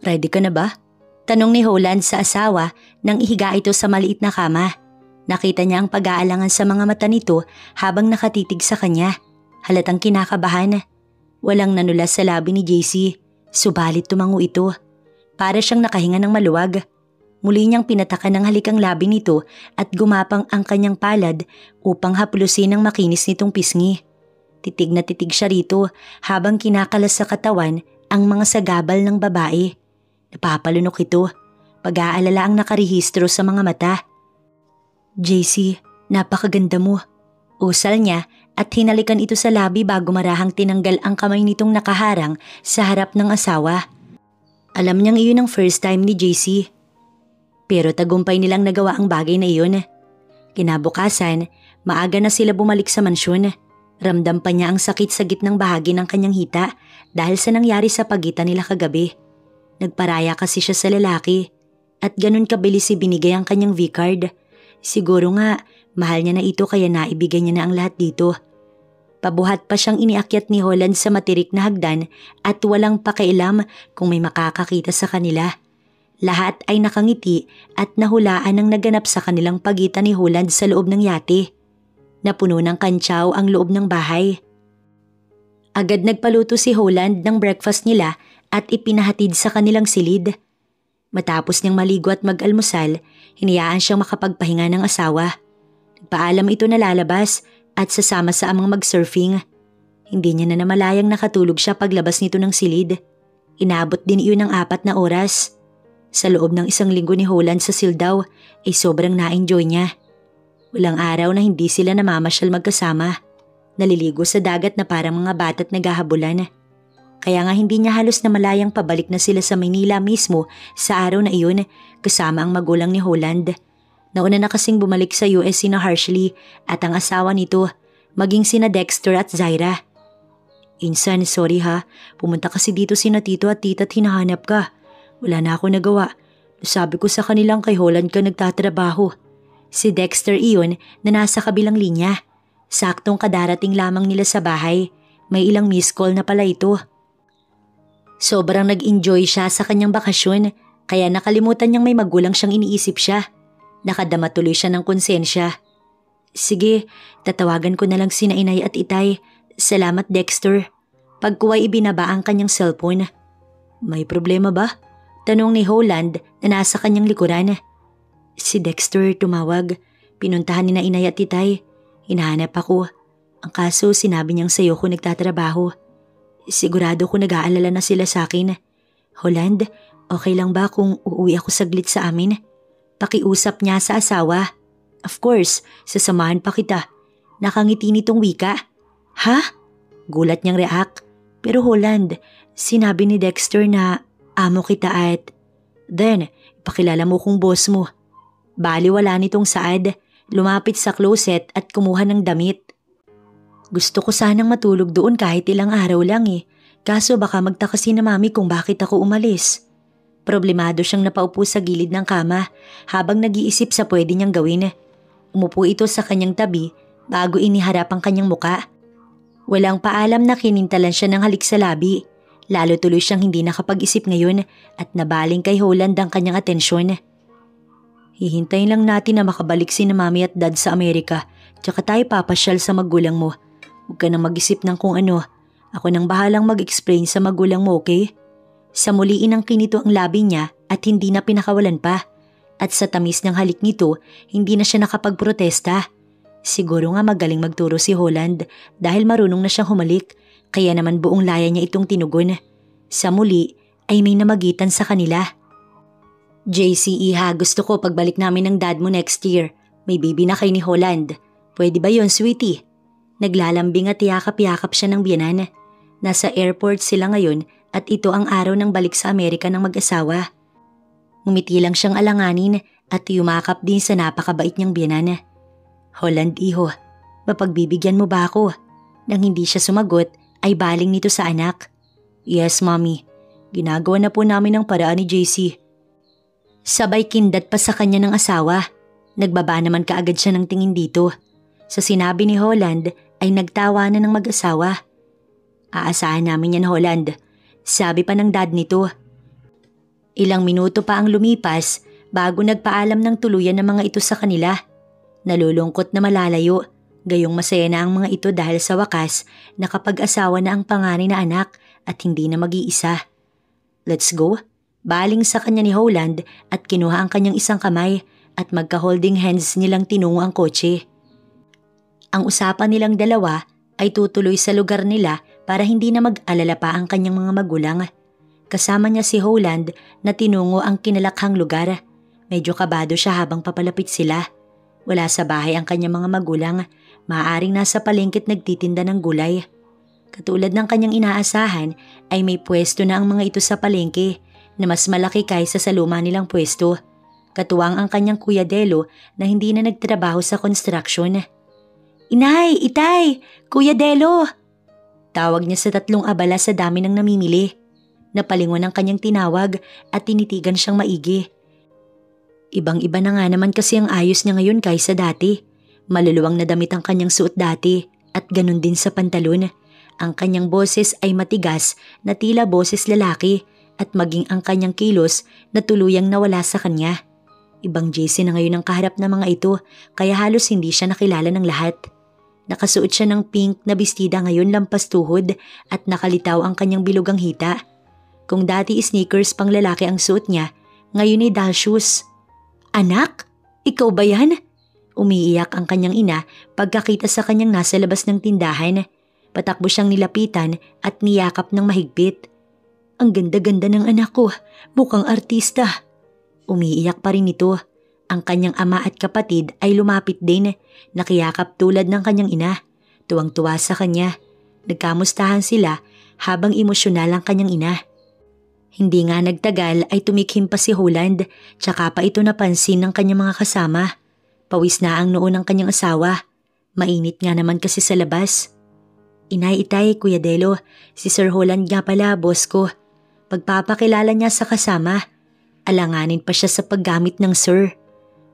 Ready ka na ba? Tanong ni Holland sa asawa nang ihiga ito sa maliit na kama. Nakita niya ang pag-aalangan sa mga mata nito habang nakatitig sa kanya. Halatang kinakabahan. Walang nanulas sa labi ni JC, subalit tumango ito. Para siyang nakahinga ng maluwag. Muli niyang pinatakan ng halik ang labi nito at gumapang ang kanyang palad upang haplusin ang makinis nitong pisngi. Titig na titig siya rito habang kinakalas sa katawan ang mga sagabal ng babae. Napapalunok ito. Pag-aalala ang nakarehistro sa mga mata. JC, napakaganda mo. Usal niya at hinalikan ito sa labi bago marahang tinanggal ang kamay nitong nakaharang sa harap ng asawa. Alam niyang iyon ang first time ni JC. Pero tagumpay nilang nagawa ang bagay na iyon. Kinabukasan, maaga na sila bumalik sa mansyon. Ramdam pa niya ang sakit sa gitnang bahagi ng kanyang hita dahil sa nangyari sa pagitan nila kagabi. Nagparaya kasi siya sa lalaki at ganun kabilis ibinigay ang kanyang V-card. Siguro nga, mahal niya na ito kaya naibigay niya na ang lahat dito. Pabuhat pa siyang iniakyat ni Holland sa matirik na hagdan at walang pakialam kung may makakakita sa kanila. Lahat ay nakangiti at nahulaan ang naganap sa kanilang pagitan ni Holland sa loob ng yate. Napuno ng kantsaw ang loob ng bahay. Agad nagpaluto si Holland ng breakfast nila at ipinahatid sa kanilang silid. Matapos niyang maligo at mag-almusal, hinayaan siyang makapagpahinga ng asawa. Nagpaalam ito na lalabas at sasama sa amang mag-surfing. Hindi niya na namalayang nakatulog siya paglabas nito ng silid. Inabot din iyon ng 4 na oras. Sa loob ng 1 linggo ni Holland sa Sildaw ay sobrang na-enjoy niya. Walang araw na hindi sila namamasyal magkasama. Naliligo sa dagat na parang mga bata't naghahabulan. Kaya nga hindi niya halos na malayang pabalik na sila sa Maynila mismo sa araw na iyon kasama ang magulang ni Holland. Nauna na kasing bumalik sa US sina Harshly at ang asawa nito, maging sina Dexter at Zaira. Insan, sorry ha, pumunta kasi dito sina tito at tita at hinahanap ka. Wala na ako nagawa. Sabi ko sa kanilang kay Holland ka nagtatrabaho. Si Dexter iyon na nasa kabilang linya. Saktong kadarating lamang nila sa bahay. May ilang missed call na pala ito. Sobrang nag-enjoy siya sa kanyang bakasyon kaya nakalimutan niyang may magulang siyang iniisip siya. Nakadama tuloy siya ng konsensya. Sige, tatawagan ko na lang sina inay at itay. Salamat Dexter. Pagkuwa'y ibinaba ang kanyang cellphone. May problema ba? Tanong ni Holland na nasa kanyang likuran. Si Dexter tumawag. Pinuntahan ni na inay at itay. Hinahanap ako. Ang kaso sinabi niyang sayo ko nagtatrabaho. Sigurado ko nag-aalala na sila sa akin. Holland, okay lang ba kung uuwi ako saglit sa amin? Pakiusap niya sa asawa. Of course, sasamahan pa kita. Nakangiti nitong wika. Ha? Gulat niyang react. Pero Holland, sinabi ni Dexter na amo kita at... Then, ipakilala mo kung boss mo. Baliwala nitong Saad. Lumapit sa closet at kumuha ng damit. Gusto ko sanang matulog doon kahit ilang araw lang Kaso baka magtaka si na mami kung bakit ako umalis. Problemado siyang napaupo sa gilid ng kama habang nag-iisip sa pwede niyang gawin. Umupo ito sa kanyang tabi bago iniharap ang kanyang muka. Walang paalam na kinintalan siya ng halik sa labi. Lalo tuloy siyang hindi nakapag-isip ngayon at nabaling kay Holland ang kanyang atensyon. Hihintayin lang natin na makabalik si na mami at dad sa Amerika tsaka tayo papasyal sa magulang mo. Huwag ka nang mag-isip ng kung ano. Ako nang bahalang mag-explain sa magulang mo, okay? Sa muli inang kinito ang labi niya at hindi na pinakawalan pa. At sa tamis ng halik nito, hindi na siya nakapagprotesta. Siguro nga magaling magturo si Holland dahil marunong na siyang humalik. Kaya naman buong laya niya itong tinugon. Sa muli ay may namagitan sa kanila. JC, iha, gusto ko pagbalik namin ng dad mo next year. May baby na kay ni Holland. Pwede ba yon, sweetie? Naglalambing at yakap-yakap siya ng biyenan. Nasa airport sila ngayon at ito ang araw ng balik sa Amerika ng mag-asawa. Ngumiti lang siyang alanganin at yumakap din sa napakabait niyang biyenan. Holland, iho, mapagbibigyan mo ba ako? Nang hindi siya sumagot ay baling nito sa anak. Yes, mommy. Ginagawa na po namin ang paraan ni JC. Sabay kindat pa sa kanya ng asawa. Nagbaba naman kaagad siya ng tingin dito. Sa sinabi ni Holland ay nagtawanan ng mag-asawa. Aasahan namin yan, Holland. Sabi pa ng dad nito. Ilang minuto pa ang lumipas bago nagpaalam ng tuluyan ng mga ito sa kanila. Nalulungkot na malalayo. Gayong masaya na ang mga ito dahil sa wakas nakapag-asawa na ang panganay na anak at hindi na mag-iisa. Let's go. Baling sa kanya ni Holland at kinuha ang kanyang isang kamay at magka-holding hands nilang tinungo ang kotse. Ang usapan nilang dalawa ay tutuloy sa lugar nila para hindi na mag-alala pa ang kanyang mga magulang. Kasama niya si Holland na tinungo ang kinalakhang lugar. Medyo kabado siya habang papalapit sila. Wala sa bahay ang kanyang mga magulang. Maaaring nasa palengke nagtitinda ng gulay. Katulad ng kanyang inaasahan ay may pwesto na ang mga ito sa palengke na mas malaki kaysa sa luma nilang pwesto. Katuwang ang kanyang kuya Delo na hindi na nagtrabaho sa construction. Inay, itay, Kuya Delo! Tawag niya sa tatlong abala sa dami ng namimili. Napalingon ang kanyang tinawag at tinitigan siyang maigi. Ibang-iba na nga naman kasi ang ayos niya ngayon kaysa dati. Maluluwang na damit ang kanyang suot dati at ganun din sa pantalon. Ang kanyang boses ay matigas na tila boses lalaki at maging ang kanyang kilos na tuluyang nawala sa kanya. Ibang JC na ngayon ang kaharap ng mga ito kaya halos hindi siya nakilala ng lahat. Nakasuot siya ng pink na bestida ngayon lampas tuhod at nakalitaw ang kanyang bilugang hita. Kung dati sneakers pang lalaki ang suot niya, ngayon ay doll shoes. Anak? Ikaw ba yan? Umiiyak ang kanyang ina pagkakita sa kanyang nasa labas ng tindahan. Patakbo siyang nilapitan at niyakap ng mahigpit. Ang ganda-ganda ng anak ko, mukhang artista. Umiiyak pa rin ito. Ang kanyang ama at kapatid ay lumapit din, nakiyakap tulad ng kanyang ina. Tuwang-tuwa sa kanya. Nagkamustahan sila habang emosyonal ang kanyang ina. Hindi nga nagtagal ay tumikhim pa si Holland, tsaka pa ito napansin ng kanyang mga kasama. Pawis na ang noo ng kanyang asawa. Mainit nga naman kasi sa labas. Inay, itay, Kuya Delo, si Sir Holland nga pala, boss ko. Pagpapakilala niya sa kasama, alanganin pa siya sa paggamit ng sir.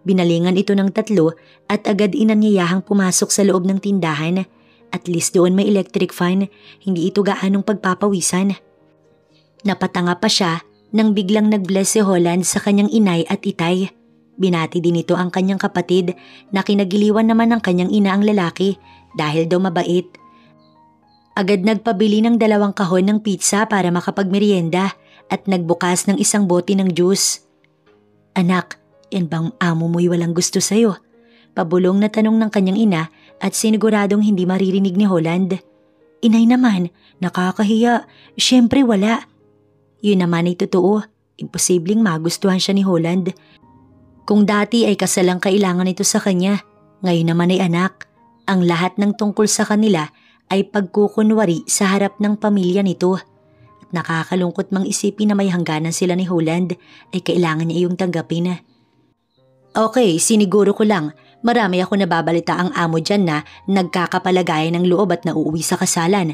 Binalingan ito ng tatlo at agad inanyayahang pumasok sa loob ng tindahan. At least doon may electric fan, hindi ito gaanong pagpapawisan. Napatanga pa siya nang biglang nag-bless si Holland sa kanyang inay at itay. Binati din ito ang kanyang kapatid na kinagiliwan naman ng kanyang ina ang lalaki dahil daw mabait. Agad nagpabili ng 2 kahon ng pizza para makapagmerienda at nagbukas ng 1 bote ng juice. Anak, yan bang amo mo'y walang gusto sa'yo? Pabulong na tanong ng kanyang ina at siniguradong hindi maririnig ni Holland. Inay naman, nakakahiya. Siyempre wala. Yun naman ay totoo. Imposibleng magustuhan siya ni Holland. Kung dati ay kasalang kailangan ito sa kanya, ngayon naman ay anak. Ang lahat ng tungkol sa kanila ay pagkukunwari sa harap ng pamilya nito. At nakakalungkot mang isipin na may hangganan sila ni Holland ay kailangan niya iyong tanggapin. Okay, siniguro ko lang. Marami ako nababalita ang amo dyan na nagkakapalagayan ng loob at nauuwi sa kasalan.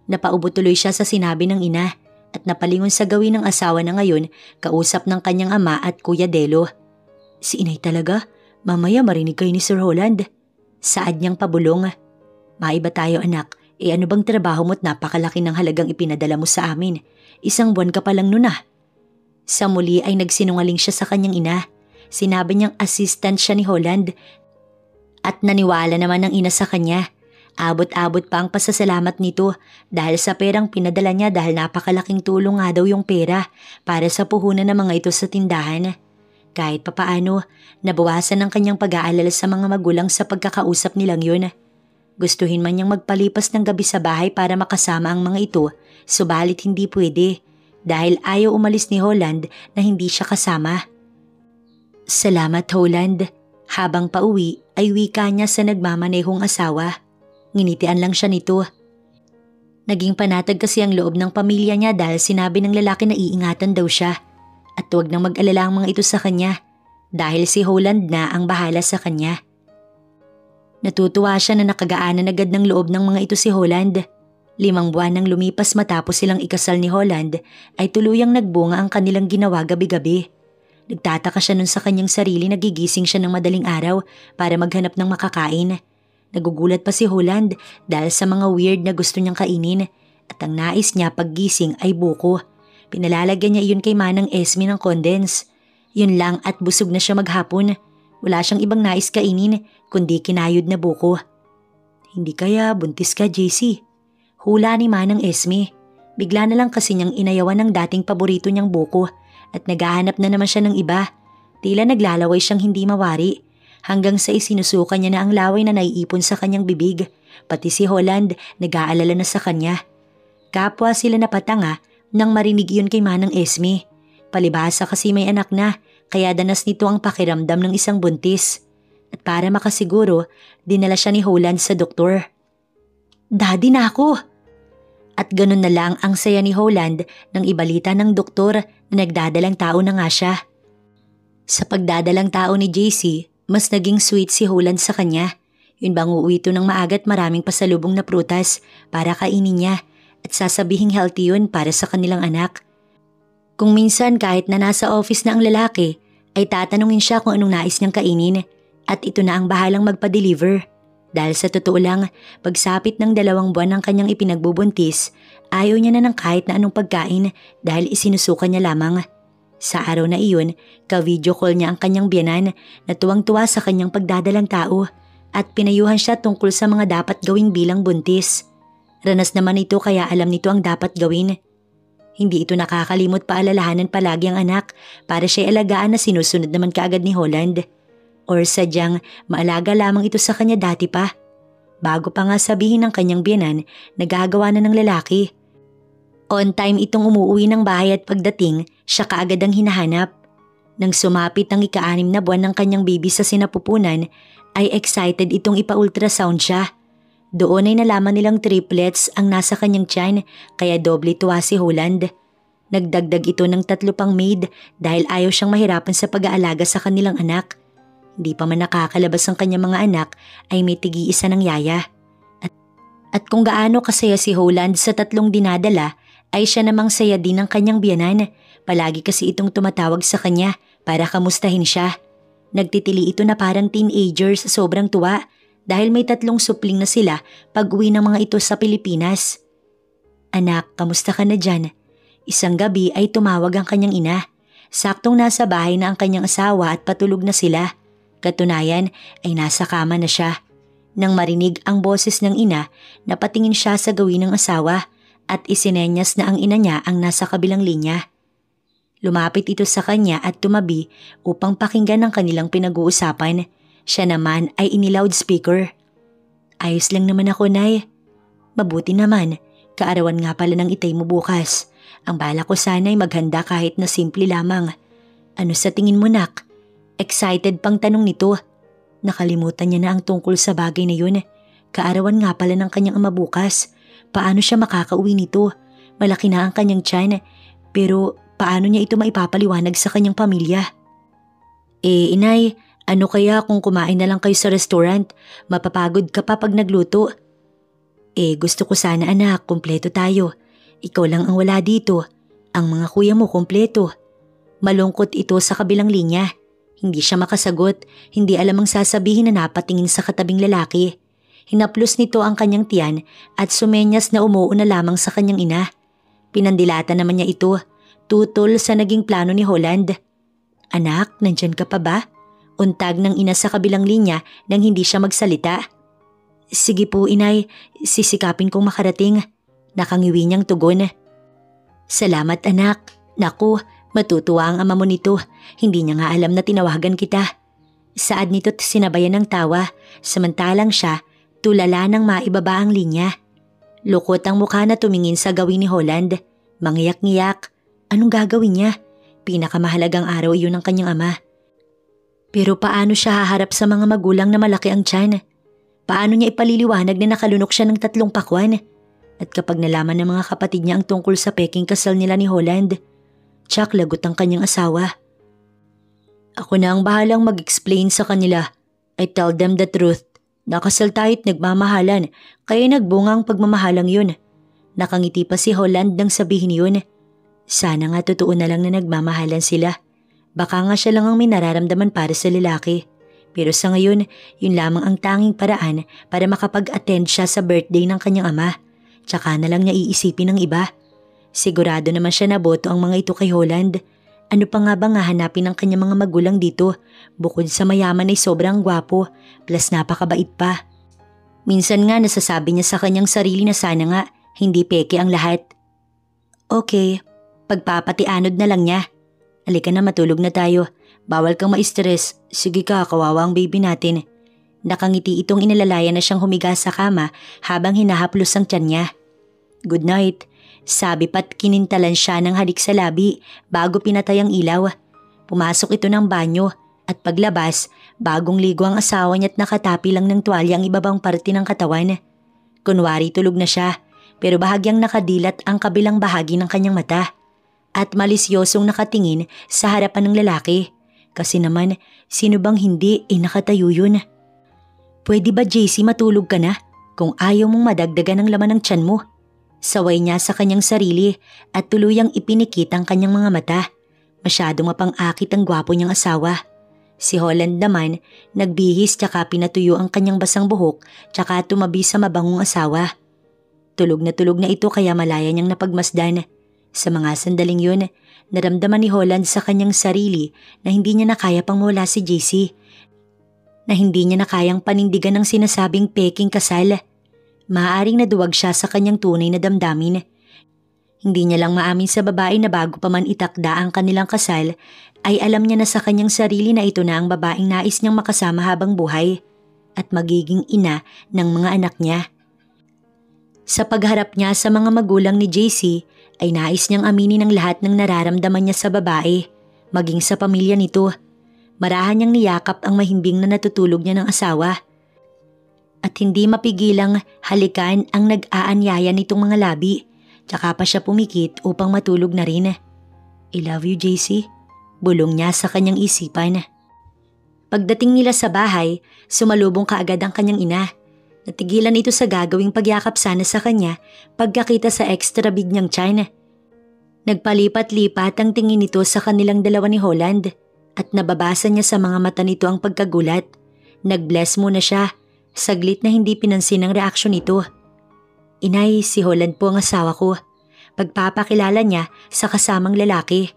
Napaubo tuloy siya sa sinabi ng ina at napalingon sa gawin ng asawa na ngayon kausap ng kanyang ama at Kuya Delo. Si inay talaga? Mamaya marinig kayo ni Sir Holland. Saad niyang pabulong. Maiba tayo anak, ano bang trabaho mo't napakalaki ng halagang ipinadala mo sa amin? 1 buwan ka pa lang nun ah. Sa muli ay nagsinungaling siya sa kanyang ina. Sinabi niyang assistant siya ni Holland at naniwala naman ng ina sa kanya. Abot-abot pa ang pasasalamat nito dahil sa perang pinadala niya dahil napakalaking tulong nga daw yung pera para sa puhunan ng mga ito sa tindahan. Kahit papaano, nabawasan ang kanyang pag-aalala sa mga magulang sa pagkakausap nilang yun. Gustuhin man niyang magpalipas ng gabi sa bahay para makasama ang mga ito, subalit hindi pwede dahil ayaw umalis ni Holland na hindi siya kasama. Salamat Holland. Habang pauwi ay wika niya sa nagmamanehong asawa. Nginitian lang siya nito. Naging panatag kasi ang loob ng pamilya niya dahil sinabi ng lalaki na iingatan daw siya. At huwag nang mag-alala ang mga ito sa kanya dahil si Holland na ang bahala sa kanya. Natutuwa siya na nakagaanan agad ng loob ng mga ito si Holland. 5 buwan nang lumipas matapos silang ikasal ni Holland ay tuluyang nagbunga ang kanilang ginawa gabi-gabi. Nagtataka siya nun sa kanyang sarili na gigising siya ng madaling araw para maghanap ng makakain. Nagugulat pa si Holland dahil sa mga weird na gusto niyang kainin at ang nais niya paggising ay buko. Pinalalagyan niya iyon kay Manang Esme ng condense. Yun lang at busog na siya maghapon. Wala siyang ibang nais kainin kundi kinayod na buko. Hindi kaya buntis ka, JC? Hula ni Manang Esme. Bigla na lang kasi niyang inayawan ng dating paborito niyang buko at naghahanap na naman siya ng iba. Tila naglalaway siyang hindi mawari hanggang sa isinusuka niya na ang laway na naiipon sa kanyang bibig. Pati si Holland nag-aalala na sa kanya. Kapwa sila napatanga nang marinig yun kay Manang Esme. Palibhasa kasi may anak na kaya danas nito ang pakiramdam ng isang buntis. At para makasiguro, dinala siya ni Holland sa doktor. Daddy na ako! At ganun na lang ang saya ni Holland nang ibalita ng doktor na nagdadalang tao na nga siya. Sa pagdadalang tao ni JC, mas naging sweet si Holland sa kanya. Yun bang uuwi ito ng maaga at maraming pasalubong na prutas para kainin niya at sasabihing healthy yun para sa kanilang anak. Kung minsan kahit na nasa office na ang lalaki, ay tatanungin siya kung anong nais niyang kainin at ito na ang bahalang magpa-deliver. Dahil sa totoo lang, pagsapit ng 2 buwan ng kanyang ipinagbubuntis, ayaw niya na ng kahit na anong pagkain dahil isinusuka niya lamang. Sa araw na iyon, ka-video call niya ang kanyang biyanan na tuwang-tuwa sa kanyang pagdadalang tao at pinayuhan siya tungkol sa mga dapat gawing bilang buntis. Ranas naman ito kaya alam nito ang dapat gawin. Hindi ito nakakalimot paalalahanan palagi ang anak para siya'y alagaan na sinusunod naman kaagad ni Holland. Or sadyang maalaga lamang ito sa kanya dati pa. Bago pa nga sabihin ng kanyang biyanan, nagagawa na ng lalaki. On time itong umuwi ng bahay at pagdating, siya kaagad ang hinahanap. Nang sumapit ang ika-6 na buwan ng kanyang baby sa sinapupunan, ay excited itong ipa-ultrasound siya. Doon ay nalaman nilang triplets ang nasa kanyang tiyan kaya doble tuwa si Holland. Nagdagdag ito ng 3 pang maid dahil ayaw siyang mahirapan sa pag-aalaga sa kanilang anak. Hindi pa man nakakalabas ang kanyang mga anak ay may tig-iisa ng yaya. At kung gaano kasaya si Holland sa 3 dinadala ay siya namang saya din ng kanyang biyanan. Palagi kasi itong tumatawag sa kanya para kamustahin siya. Nagtitili ito na parang teenagers sa sobrang tuwa dahil may 3 supling na sila pag uwi ng mga ito sa Pilipinas. Anak, kamusta ka na dyan? Isang gabi ay tumawag ang kanyang ina. Saktong nasa bahay na ang kanyang asawa at patulog na sila. Katunayan ay nasa kama na siya. Nang marinig ang boses ng ina, napatingin siya sa gawin ng asawa at isinenyas na ang ina niya ang nasa kabilang linya. Lumapit ito sa kanya at tumabi upang pakinggan ang kanilang pinag-uusapan. Siya naman ay ini-loudspeaker. Ayos lang naman ako, Nay. Mabuti naman, kaarawan nga pala ng itay mo bukas. Ang bala ko sana ay maghanda kahit na simple lamang. Ano sa tingin mo, nak? Excited pang tanong nito. Nakalimutan niya na ang tungkol sa bagay na yun. Kaarawan nga pala ng kanyang ama bukas. Paano siya makakauwi nito? Malaki na ang kanyang tiyan. Pero paano niya ito maipapaliwanag sa kanyang pamilya? Inay, ano kaya kung kumain na lang kayo sa restaurant? Mapapagod ka pa pag nagluto. Gusto ko sana anak, kumpleto tayo. Ikaw lang ang wala dito. Ang mga kuya mo kumpleto. Malungkot ito sa kabilang linya. Hindi siya makasagot, hindi alam ang sasabihin na napatingin sa katabing lalaki. Hinaplos nito ang kanyang tiyan at sumenyas na umuo na lamang sa kanyang ina. Pinandilata naman niya ito, tutol sa naging plano ni Holland. Anak, nandyan ka pa ba? Untag ng ina sa kabilang linya nang hindi siya magsalita. Sige po, inay, sisikapin kong makarating. Nakangiwi niyang tugon. Salamat anak. Naku, matutuwa ang ama mo nito. Hindi niya nga alam na tinawagan kita. Saad nito't sinabayan ng tawa, samantalang siya tulala nang maibaba ang linya. Lukot ang mukha na tumingin sa gawin ni Holland. Mangiyak-ngiyak. Anong gagawin niya? Pinakamahalagang araw iyon ng kanyang ama. Pero paano siya haharap sa mga magulang na malaki ang tiyan? Paano niya ipaliliwanag na nakalunok siya ng 3 pakwan? At kapag nalaman ng mga kapatid niya ang tungkol sa peking kasal nila ni Holland, tsak lagot ang kanyang asawa. Ako na ang bahalang mag-explain sa kanila. I tell them the truth. Nakasal tayo't nagmamahalan, kaya nagbunga ang pagmamahalang yun. Nakangiti pa si Holland nang sabihin yun. Sana nga totoo na lang na nagmamahalan sila. Baka nga siya lang ang may nararamdaman para sa lalaki. Pero sa ngayon, yun lamang ang tanging paraan para makapag-attend siya sa birthday ng kanyang ama. Tsaka na lang niya iisipin ng iba. Sigurado naman siya na boto ang mga ito kay Holland. Ano pa nga ba nga hanapin ng kanyang mga magulang dito? Bukod sa mayaman ay sobrang gwapo, plus napakabait pa. Minsan nga nasasabi niya sa kanyang sarili na sana nga hindi peke ang lahat. Okay, pagpapatianod na lang niya. Halika na, matulog na tayo. Bawal kang ma-stress. Sige ka, kawawa ang baby natin. Nakangiti itong inalalaya na siyang humiga sa kama habang hinahaplos ang tiyan niya. Good night. Sabi pa't kinintalan siya ng halik sa labi bago pinatay ang ilaw. Pumasok ito ng banyo at paglabas, bagong ligo ang asawa niya at nakatapi lang ng tuwalya ang ibabang parte ng katawan. Kunwari tulog na siya, pero bahagyang nakadilat ang kabilang bahagi ng kanyang mata. At malisyosong nakatingin sa harapan ng lalaki. Kasi naman, sino bang hindi nakatayo yun? Pwede ba JC matulog ka na kung ayaw mong madagdagan ang laman ng tiyan mo? Saway niya sa kanyang sarili at tuluyang ipinikit ang kanyang mga mata. Masyadong mapang-akit ang gwapo niyang asawa. Si Holland naman, nagbihis tsaka pinatuyo ang kanyang basang buhok tsaka tumabi sa mabangong asawa. Tulog na ito kaya malaya niyang napagmasdan. Sa mga sandaling yun, naramdaman ni Holland sa kanyang sarili na hindi niya na kaya pang mawala si JC. Na hindi niya na kayang panindigan ng sinasabing peking kasal. Maaaring naduwag siya sa kanyang tunay na damdamin. Hindi niya lang maamin sa babae na bago pa man itakda ang kanilang kasal, ay alam niya na sa kanyang sarili na ito na ang babaeng nais niyang makasama habang buhay at magiging ina ng mga anak niya. Sa pagharap niya sa mga magulang ni JC, ay nais niyang aminin ang lahat ng nararamdaman niya sa babae, maging sa pamilya nito. Marahan niyang niyakap ang mahimbing na natutulog niya ng asawa. At hindi mapigilang halikan ang nag-aanyaya nitong mga labi, tsaka pa siya pumikit upang matulog na rin. I love you, JC. Bulong niya sa kanyang isipan. Pagdating nila sa bahay, sumalubong kaagad ang kanyang ina. Natigilan ito sa gagawing pagyakap sana sa kanya pagkakita sa extra big niyang tiyan. Nagpalipat-lipat ang tingin nito sa kanilang dalawa ni Holland at nababasa niya sa mga mata nito ang pagkagulat. Nag-bless muna siya, saglit na hindi pinansin ang reaksyon nito. Inay, si Holland po ang asawa ko. pagpapakilala niya sa kasamang lalaki.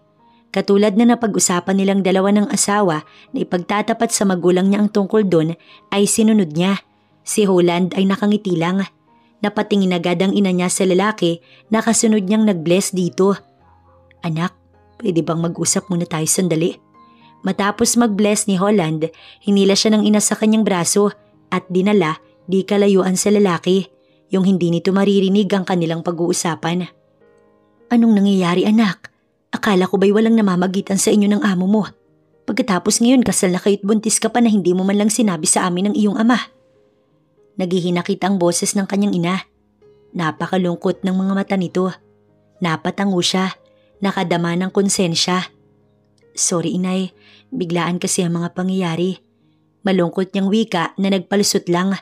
Katulad na napag-usapan nilang dalawa ng asawa na ipagtatapat sa magulang niya ang tungkol doon ay sinunod niya. Si Holland ay nakangiti lang. Napatingin agad ang ina niya sa lalaki na kasunod niyang nag-bless dito. Anak, pwede bang mag-usap muna tayo sandali? Matapos mag-bless ni Holland, hinila siya ng ina sa kanyang braso at dinala di kalayuan sa lalaki, yung hindi nito maririnig ang kanilang pag-uusapan. Anong nangyayari anak? Akala ko ba'y walang namamagitan sa inyo ng amo mo? Pagkatapos ngayon kasal na kayo't buntis ka pa na hindi mo man lang sinabi sa amin ng iyong ama. Naghihinakit ang boses ng kanyang ina. Napakalungkot ng mga mata nito. Napatango siya, nakadama ng konsensya. Sorry inay, biglaan kasi ang mga pangyayari. Malungkot niyang wika na nagpalusot lang.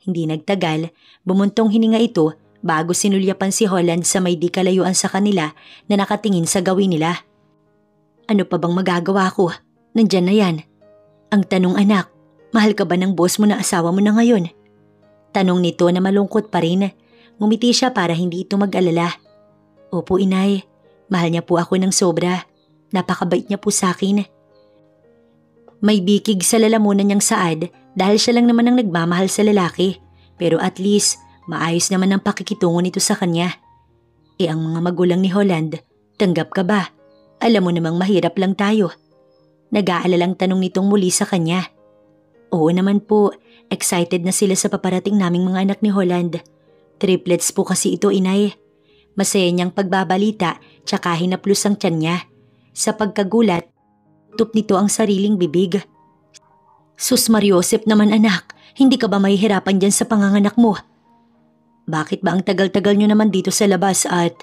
Hindi nagtagal, bumuntong hininga ito bago sinulyapan si Holland sa may di kalayuan sa kanila na nakatingin sa gawin nila. Ano pa bang magagawa ko? Nandyan na yan. Ang tanong anak, mahal ka ba ng boss mo na asawa mo na ngayon? Tanong nito na malungkot pa rin. Ngumiti siya para hindi ito mag-alala. Opo inay, mahal niya po ako ng sobra. Napakabait niya po sa akin. May bikig sa lalamunan niyang saad dahil siya lang naman ang nagmamahal sa lalaki. Pero at least, maayos naman ang pakikitungo nito sa kanya. Ang mga magulang ni Holland, tanggap ka ba? Alam mo namang mahirap lang tayo. Nag-aalalang tanong nitong muli sa kanya. Oo naman po, excited na sila sa paparating naming mga anak ni Holland. Triplets po kasi ito inay. Masaya niyang pagbabalita tsaka hinaplos ang tiyan niya. Sa pagkagulat, tup nito ang sariling bibig. Sus Mariosep naman anak, hindi ka ba mahihirapan dyan sa panganganak mo? Bakit ba ang tagal-tagal nyo naman dito sa labas at…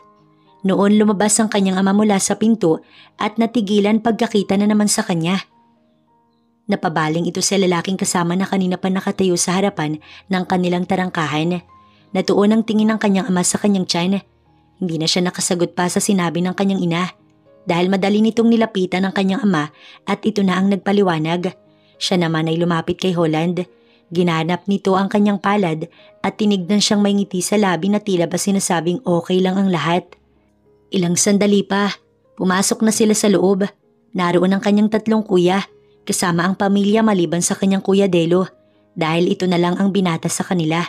Noon lumabas ang kanyang ama mula sa pinto at natigilan pagkakita na naman sa kanya. Napabaling ito sa lalaking kasama na kanina pa nakatayo sa harapan ng kanilang tarangkahan. Natuon ang tingin ng kanyang ama sa kanyang tiyan. Hindi na siya nakasagot pa sa sinabi ng kanyang ina. Dahil madali nitong nilapitan ng kanyang ama at ito na ang nagpaliwanag. Siya naman ay lumapit kay Holland. Ginanap nito ang kanyang palad at tinignan siyang may ngiti sa labi na tila ba sinasabing okay lang ang lahat. Ilang sandali pa, pumasok na sila sa loob. Naroon ang kanyang tatlong kuya, kasama ang pamilya maliban sa kanyang kuya Delo, dahil ito na lang ang binata sa kanila.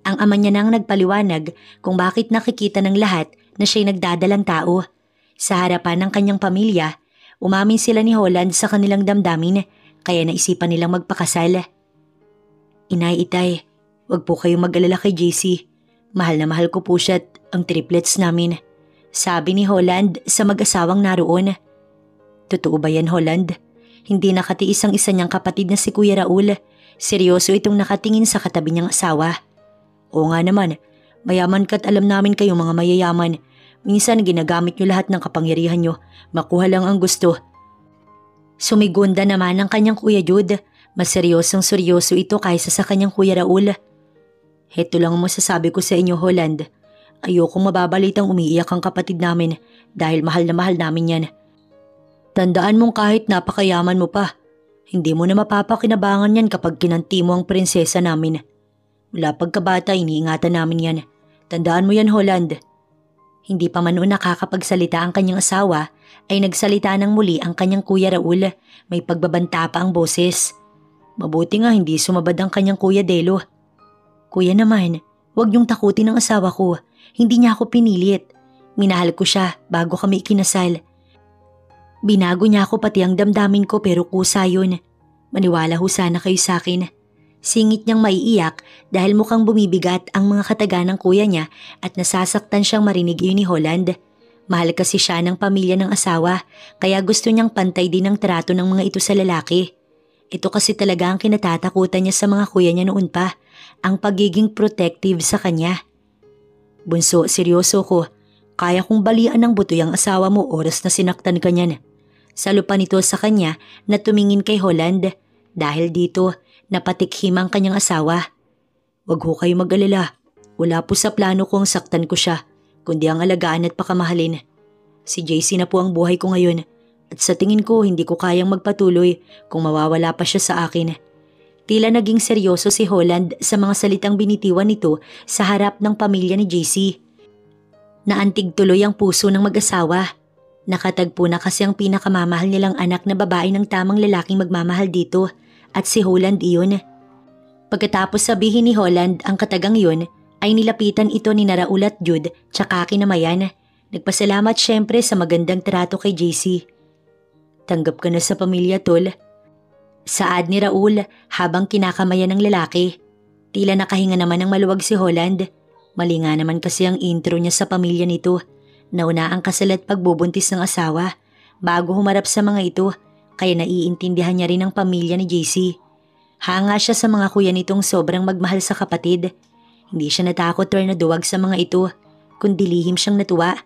Ang ama niya nang nagpaliwanag kung bakit nakikita ng lahat na siya'y nagdadalang tao. Sa harapan ng kanyang pamilya, umamin sila ni Holland sa kanilang damdamin kaya naisipan nilang magpakasal. Inay, itay, wag po kayong mag-alala kay JC. Mahal na mahal ko po siya at ang triplets namin. Sabi ni Holland sa mag-asawang naroon. Totoo ba yan Holland? Hindi nakatiis ang isa niyang kapatid na si Kuya Raul. Seryoso itong nakatingin sa katabi niyang asawa. Oo nga naman, mayaman ka't alam namin kayong mga mayayaman. Minsan ginagamit niyo lahat ng kapangyarihan niyo, makuha lang ang gusto. Sumigunda naman ang kanyang Kuya Jude. Mas seryosong-seryoso ito kaysa sa kanyang Kuya Raul. Heto lang ang masasabi ko sa inyo Holland. Ayokong mababalitang umiiyak ang kapatid namin dahil mahal na mahal namin yan. Tandaan mong kahit napakayaman mo pa, hindi mo na mapapakinabangan yan kapag kinanti mo ang prinsesa namin. Mula pagkabata iniingatan namin yan. Tandaan mo yan Holland. Hindi pa man noon nakakapagsalita ang kanyang asawa ay nagsalita ng muli ang kanyang Kuya Raul. May pagbabanta pa ang boses. Mabuti nga hindi sumabad ang kanyang Kuya Delo. Kuya naman, huwag niyong takutin ang asawa ko. Hindi niya ako pinilit. Minahal ko siya bago kami ikinasal. Binago niya ako pati ang damdamin ko pero kusa yun. Maniwala ho sana kayo sa akin. Singit niyang maiiyak dahil mukhang bumibigat ang mga kataga ng kuya niya at nasasaktan siyang marinig yun ni Holland. Mahal kasi siya ng pamilya ng asawa kaya gusto niyang pantay din ang trato ng mga ito sa lalaki. Ito kasi talaga ang kinatatakutan niya sa mga kuya niya noon pa, ang pagiging protective sa kanya. Bunso, seryoso ko. Kaya kong balian ng buto ang asawa mo oras na sinaktan ka niyan. Salo pa nito sa kanya na tumingin kay Holland. Dahil dito, napatikhim ang kanyang asawa. Wag ho kayo mag-alala. Wala po sa plano kong saktan ko siya, kundi ang alagaan at pakamahalin. Si JC na po ang buhay ko ngayon. At sa tingin ko hindi ko kayang magpatuloy kung mawawala pa siya sa akin. Tila naging seryoso si Holland sa mga salitang binitiwan nito sa harap ng pamilya ni JC. Naantig tuloy ang puso ng mag-asawa. Nakatagpo na kasi ang pinakamamahal nilang anak na babae ng tamang lalaking magmamahal dito at si Holland iyon. Pagkatapos sabihin ni Holland ang katagang yun, ay nilapitan ito ni Raul at Jude tsaka kinamayan. Nagpasalamat syempre sa magandang trato kay JC. Tanggap ka na sa pamilya, tol. Saad ni Raul habang kinakamayan ng lalaki. Tila nakahinga naman ng maluwag si Holland. Mali nga naman kasi ang intro niya sa pamilya nito. Nauna ang kasal at pagbubuntis ng asawa bago humarap sa mga ito, kaya naiintindihan niya rin ang pamilya ni JC. Hanga siya sa mga kuya nitong sobrang magmahal sa kapatid. Hindi siya natakot or naduwag sa mga ito, kundi lihim siyang natuwa.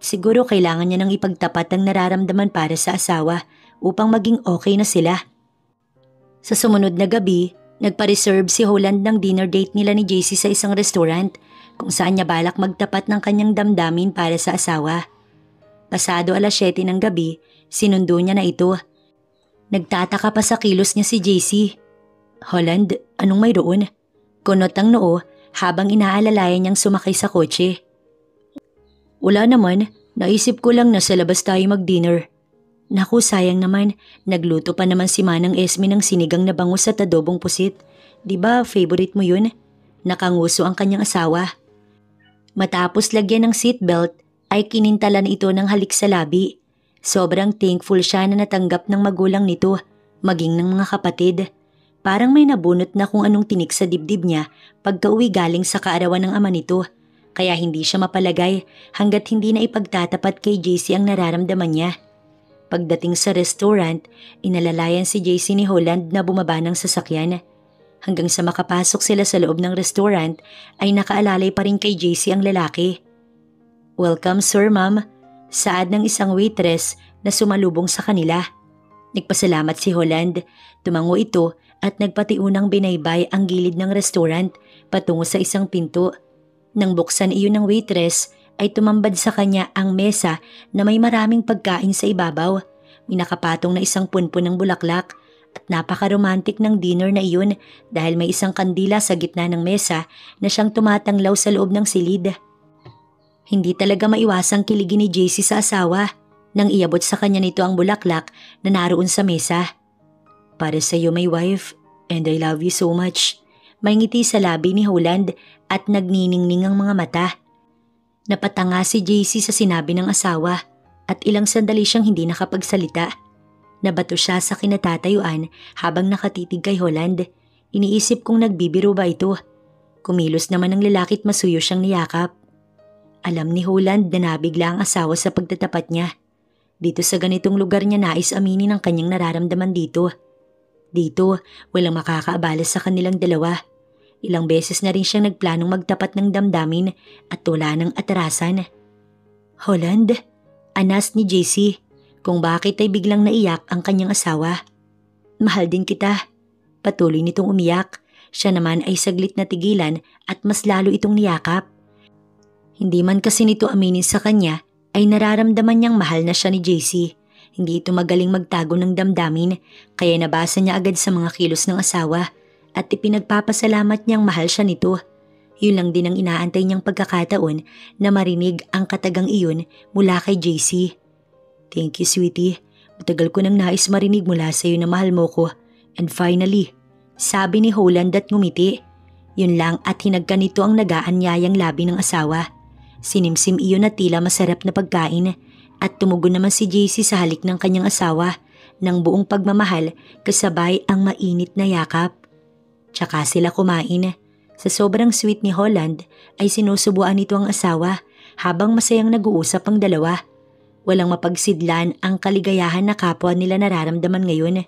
Siguro kailangan niya nang ipagtapat ang nararamdaman para sa asawa upang maging okay na sila. Sa sumunod na gabi, nagpa-reserve si Holland ng dinner date nila ni JC sa isang restaurant kung saan niya balak magtapat ng kanyang damdamin para sa asawa. Pasado 7:00 ng gabi, sinundo niya na ito. Nagtataka pa sa kilos niya si JC. Holland, anong mayroon? Kunot ang noo habang inaalalayan niyang sumakay sa kotse. Wala naman, naisip ko lang na sa labas tayo mag-dinner. Naku, sayang naman, nagluto pa naman si Manang Esme ng sinigang na bangus at adobong pusit. Diba favorite mo yun? Nakanguso ang kanyang asawa. Matapos lagyan ng seatbelt ay kinintalan ito ng halik sa labi. Sobrang thankful siya na natanggap ng magulang nito, maging ng mga kapatid. Parang may nabunot na kung anong tinik sa dibdib niya pagka-uwi galing sa kaarawan ng ama nito. Kaya hindi siya mapalagay hanggat hindi na ipagtatapat kay JC ang nararamdaman niya. Pagdating sa restaurant, inalalayan si JC ni Holland na bumaba ng sasakyan. Hanggang sa makapasok sila sa loob ng restaurant ay nakaalalay pa rin kay JC ang lalaki. Welcome sir, ma'am, saad ng isang waitress na sumalubong sa kanila. Nagpasalamat si Holland, tumango ito at nagpatiunang binaybay ang gilid ng restaurant patungo sa isang pinto. Nang buksan iyon ng waitress ay tumambad sa kanya ang mesa na may maraming pagkain sa ibabaw. May nakapatong na isang punpun ng bulaklak at napaka-romantic ng dinner na iyon dahil may isang kandila sa gitna ng mesa na siyang tumatanglaw sa loob ng silid. Hindi talaga maiwasang kiligin ni JC sa asawa nang iabot sa kanya nito ang bulaklak na naroon sa mesa. Para sa iyo, my wife, and I love you so much. May ngiti sa labi ni Holland at nagniningning ang mga mata. Napatanga si JC sa sinabi ng asawa at ilang sandali siyang hindi nakapagsalita. Nabato siya sa kinatatayuan habang nakatitig kay Holland. Iniisip kong nagbibiro ba ito. Kumilos naman ang lalaki at masuyo siyang niyakap. Alam ni Holland na nabigla ang asawa sa pagtatapat niya. Dito sa ganitong lugar niya nais aminin ang kanyang nararamdaman dito. Dito, walang makakaabala sa kanilang dalawa. Ilang beses na rin siyang nagplanong magtapat ng damdamin at wala ng atrasan. Holland, anas ni JC kung bakit ay biglang naiyak ang kanyang asawa. Mahal din kita. Patuloy nitong umiyak. Siya naman ay saglit na tigilan at mas lalo itong niyakap. Hindi man kasi nito aminin sa kanya ay nararamdaman niyang mahal na siya ni JC. Hindi ito magaling magtago ng damdamin kaya nabasa niya agad sa mga kilos ng asawa at ipinagpapasalamat niyang mahal siya nito. Yun lang din ang inaantay niyang pagkakataon na marinig ang katagang iyon mula kay JC. Thank you, sweetie. Matagal ko nang nais marinig mula sa iyo na mahal mo ko. And finally, sabi ni Holland at ngumiti. Yun lang at hinagka nito ang nagaanyayang labi ng asawa. Sinimsim iyon na tila masarap na pagkain at tumugon naman si JC sa halik ng kanyang asawa ng buong pagmamahal kasabay ang mainit na yakap. Tsaka sila kumain. Sa sobrang sweet ni Holland ay sinusubuan nito ang asawa habang masayang nag-uusap ang dalawa. Walang mapagsidlan ang kaligayahan na kapwa nila nararamdaman ngayon.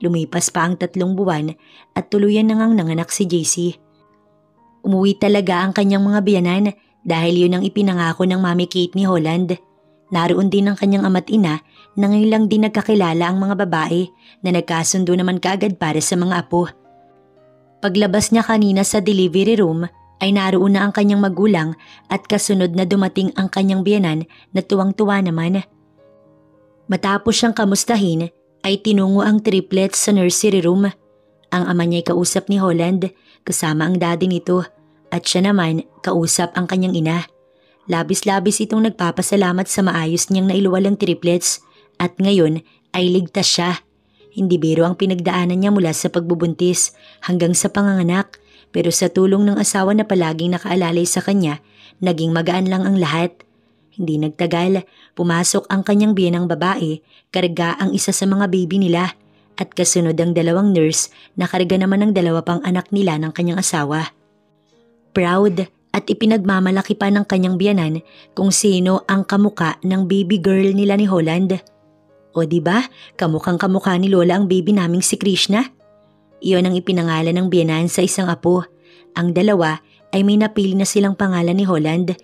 Lumipas pa ang 3 buwan at tuluyan na ngang nanganak si JC. Umuwi talaga ang kanyang mga biyanan dahil yun ang ipinangako ng Mami Kate ni Holland. Naroon din ang kanyang ama't ina na ngayon lang din nagkakilala ang mga babae na nagkasundo naman kaagad para sa mga apo. Paglabas niya kanina sa delivery room ay naroon na ang kanyang magulang at kasunod na dumating ang kanyang biyanan na tuwang-tuwa naman. Matapos siyang kamustahin ay tinungo ang triplets sa nursery room. Ang ama niya'y kausap ni Holland kasama ang daddy nito at siya naman kausap ang kanyang ina. Labis-labis itong nagpapasalamat sa maayos niyang nailuwalang triplets at ngayon ay ligtas siya. Hindi biro ang pinagdaanan niya mula sa pagbubuntis hanggang sa panganganak, pero sa tulong ng asawa na palaging nakaalalay sa kanya, naging magaan lang ang lahat. Hindi nagtagal, pumasok ang kanyang biyenang babae, karga ang isa sa mga baby nila at kasunod ang 2 nurse na karga naman ng 2 pang anak nila ng kanyang asawa. Proud at ipinagmamalaki pa ng kanyang biyanan kung sino ang kamuka ng baby girl nila ni Holland. O diba, kamukhang kamukha ni Lola ang baby naming si Krishna? Iyon ang ipinangalan ng biyanan sa isang apo. Ang 2 ay may napili na silang pangalan ni Holland,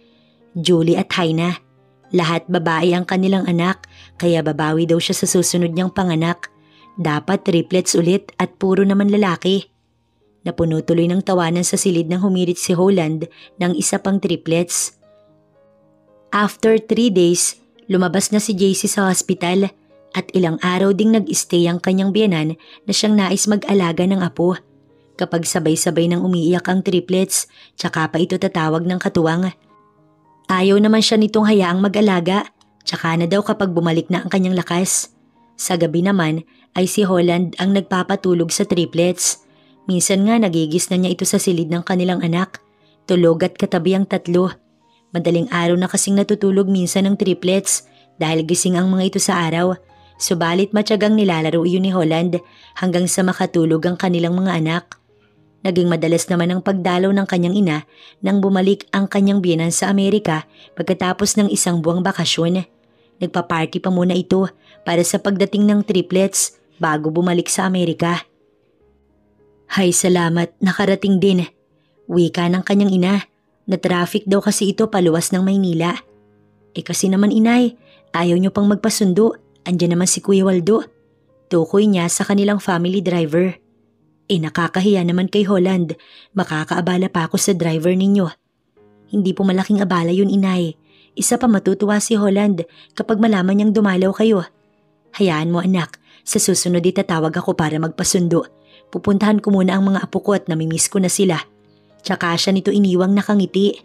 Julie at Haina. Lahat babae ang kanilang anak, kaya babawi daw siya sa susunod niyang panganak. Dapat triplets ulit at puro naman lalaki. Napuno tuloy ng tawanan sa silid nang humirit si Holland ng isa pang triplets. After 3 days, lumabas na si JC sa hospital at ilang araw ding nag-stay ang kanyang biyanan na siyang nais mag-alaga ng apo. Kapag sabay-sabay nang umiiyak ang triplets, tsaka pa ito tatawag ng katuwang. Ayaw naman siya nitong hayaang mag-alaga, tsaka na daw kapag bumalik na ang kanyang lakas. Sa gabi naman ay si Holland ang nagpapatulog sa triplets. Minsan nga nagigis na niya ito sa silid ng kanilang anak. Tulog at katabi ang 3. Madaling araw na kasing natutulog minsan ng triplets dahil gising ang mga ito sa araw. Subalit matyagang nilalaro iyon ni Holland hanggang sa makatulog ang kanilang mga anak. Naging madalas naman ang pagdalaw ng kanyang ina nang bumalik ang kanyang biyenan sa Amerika pagkatapos ng 1 buwang bakasyon. Nagpa-party pa muna ito para sa pagdating ng triplets bago bumalik sa Amerika. Hay salamat, nakarating din. Wika ng kanyang ina. Na-traffic daw kasi ito paluwas ng Maynila. Kasi naman inay, ayaw niyo pang magpasundo. Andiyan naman si Kuya Waldo. Tukoy niya sa kanilang family driver. Nakakahiya naman kay Holland. Makakaabala pa ako sa driver ninyo. Hindi po malaking abala yun inay. Isa pa matutuwa si Holland kapag malaman niyang dumalaw kayo. Hayaan mo anak, sa susunod itatawag ako para magpasundo. Pupuntahan ko muna ang mga apo ko at namimiss ko na sila. Tsaka siya nito iniwang nakangiti.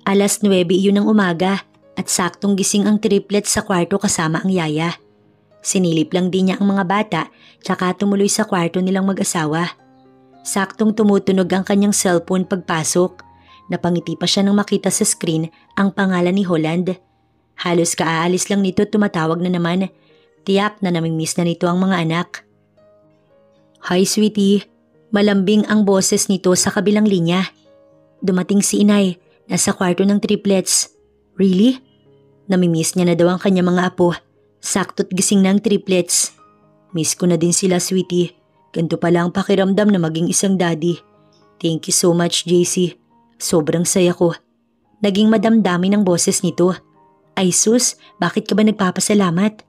9:00 iyon ng umaga at saktong gising ang triplets sa kwarto kasama ang yaya. Sinilip lang din niya ang mga bata tsaka tumuloy sa kwarto nilang mag-asawa. Saktong tumutunog ang kanyang cellphone pagpasok. Napangiti pa siya nang makita sa screen ang pangalan ni Holland. Halos kaaalis lang nito tumatawag na naman. Tiyak na namimiss na nito ang mga anak. Hi sweetie, malambing ang boses nito sa kabilang linya. Dumating si inay, nasa kwarto ng triplets. Really? Namimiss niya na daw ang kanya mga apo. Sakto't gising na ang triplets. Miss ko na din sila sweetie. Ganito pala ang pakiramdam na maging isang daddy. Thank you so much JC. Sobrang saya ko. Naging madamdamin ang boses nito. Ay sus, bakit ka ba nagpapasalamat?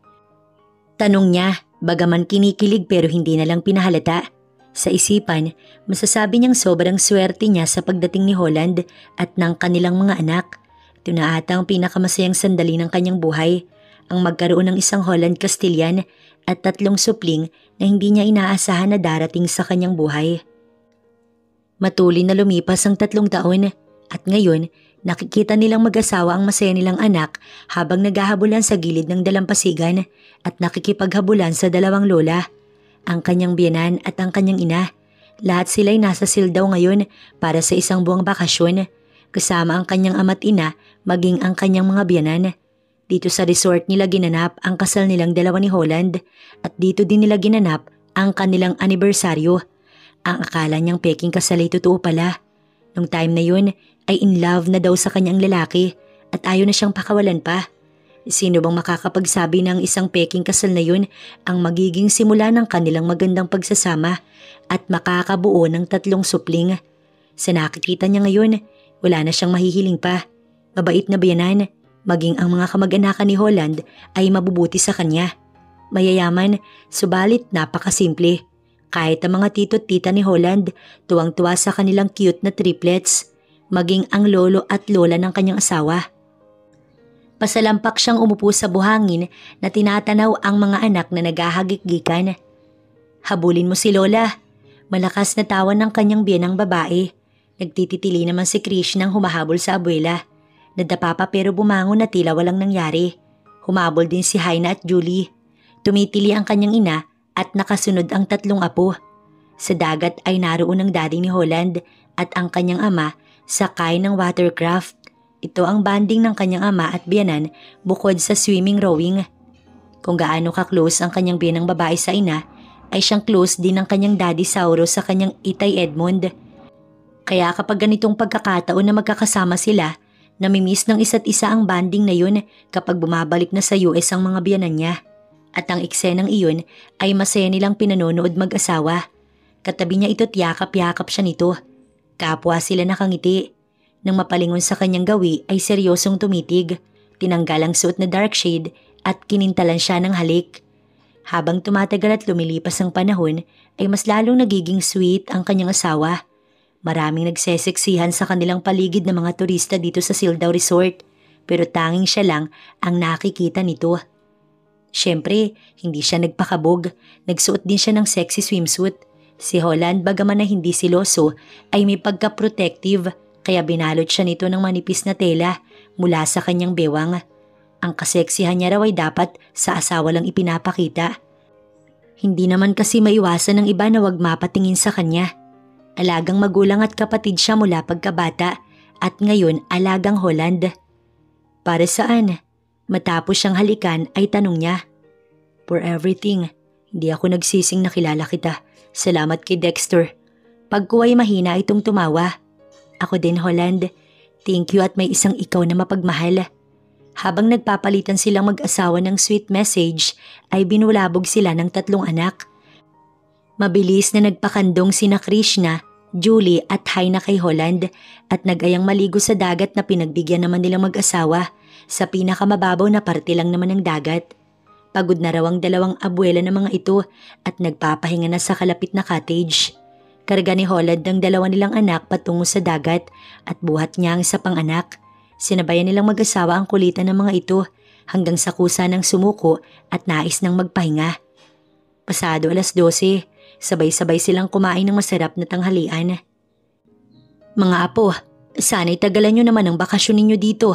Tanong niya. Bagaman kinikilig pero hindi na lang pinahalata. Sa isipan, masasabi niyang sobrang swerte niya sa pagdating ni Holland at ng kanilang mga anak. Ito na ata ang pinakamasayang sandali ng kanyang buhay, ang magkaroon ng isang Holland Castilian at 3 supling na hindi niya inaasahan na darating sa kanyang buhay. Matuloy na lumipas ang 3 taon at ngayon nakikita nilang mag-asawa ang masaya nilang anak habang naghahabulan sa gilid ng dalampasigan at nakikipaghabulan sa 2 lola, ang kanyang biyenan at ang kanyang ina. Lahat sila'y nasa Sildaw ngayon para sa 1 buwang bakasyon, kasama ang kanyang ama't ina maging ang kanyang mga biyenan. Dito sa resort nila ginanap ang kasal nilang 2 ni Holland at dito din nila ginanap ang kanilang anibersaryo. Ang akala niyang peking kasal ay totoo pala. Nung time na yun ay in love na daw sa kanyang lalaki at ayaw na siyang pakawalan pa. Sino bang makakapagsabi ng isang peking kasal na yun ang magiging simula ng kanilang magandang pagsasama at makakabuo ng 3 supling? Sa nakikita niya ngayon, wala na siyang mahihiling pa. Mabait na biyanan, maging ang mga kamag-anakan ni Holland ay mabubuti sa kanya. Mayayaman, subalit napakasimple. Kahit ang mga tito at tita ni Holland, tuwang-tuwa sa kanilang cute na triplets, maging ang lolo at lola ng kanyang asawa. Pasalampak siyang umupo sa buhangin na tinatanaw ang mga anak na naghahagik-gikan. Habulin mo si Lola. Malakas na tawa ng kanyang biyenang babae. Nagtititili naman si Krish nang humahabol sa abuela. Nadapa pa pero bumangon na tila walang nangyari. Humabol din si Haina at Julie. Tumitili ang kanyang ina at nakasunod ang 3 apo. Sa dagat ay naroon ang daddy ni Holland at ang kanyang ama sakay ng watercraft. Ito ang banding ng kanyang ama at biyanan bukod sa swimming rowing. Kung gaano ka-close ang kanyang biyanang babae sa ina, ay siyang close din ng kanyang daddy Sauro sa kanyang itay Edmund. Kaya kapag ganitong pagkakataon na magkakasama sila, namimiss ng isa't isa ang banding na yun kapag bumabalik na sa US ang mga biyanan niya. At ang eksenang iyon ay masaya nilang pinanonood mag-asawa. Katabi niya ito't yakap-yakap siya nito. Kapwa sila nakangiti. Nang mapalingon sa kanyang gawi ay seryosong tumitig. Tinanggal ang suot na dark shade at kinintalan siya ng halik. Habang tumatagal at lumilipas ang panahon ay mas lalong nagiging sweet ang kanyang asawa. Maraming nagseseksihan sa kanilang paligid ng mga turista dito sa Sildaw Resort pero tanging siya lang ang nakikita nito. Siyempre, hindi siya nagpakabog. Nagsuot din siya ng sexy swimsuit. Si Holland bagaman na hindi siloso ay may pagka-protective kaya binalot siya nito ng manipis na tela mula sa kanyang bewang. Ang kaseksihan niya raw ay dapat sa asawa lang ipinapakita. Hindi naman kasi maiwasan ng iba na wag mapatingin sa kanya. Alagang magulang at kapatid siya mula pagkabata at ngayon alagang Holland. Para saan? Matapos siyang halikan ay tanong niya. For everything, hindi ako nagsising nakilala kita. Salamat kay Dexter. Pagko ay mahina itong tumawa. Ako din Holland. Thank you at may isang ikaw na mapagmahal. Habang nagpapalitan silang mag-asawa ng sweet message ay binulabog sila ng 3 anak. Mabilis na nagpakandong sina Krishna, Julie at Haina kay Holland at nagayang maligo sa dagat na pinagbigyan naman nilang mag-asawa sa pinakamababaw na parte lang naman ng dagat. Pagod na raw ang 2 abuela ng mga ito at nagpapahinga na sa kalapit na cottage. Karga ni Holland ng 2 nilang anak patungo sa dagat at buhat niya ang isa pang anak. Sinabayan nilang mag-asawa ang kulitan ng mga ito hanggang sa kusa ng sumuko at nais ng magpahinga. Pasado 12:00, sabay-sabay silang kumain ng masarap na tanghalian. Mga apo, sana'y tagalan nyo naman ang bakasyon ninyo dito.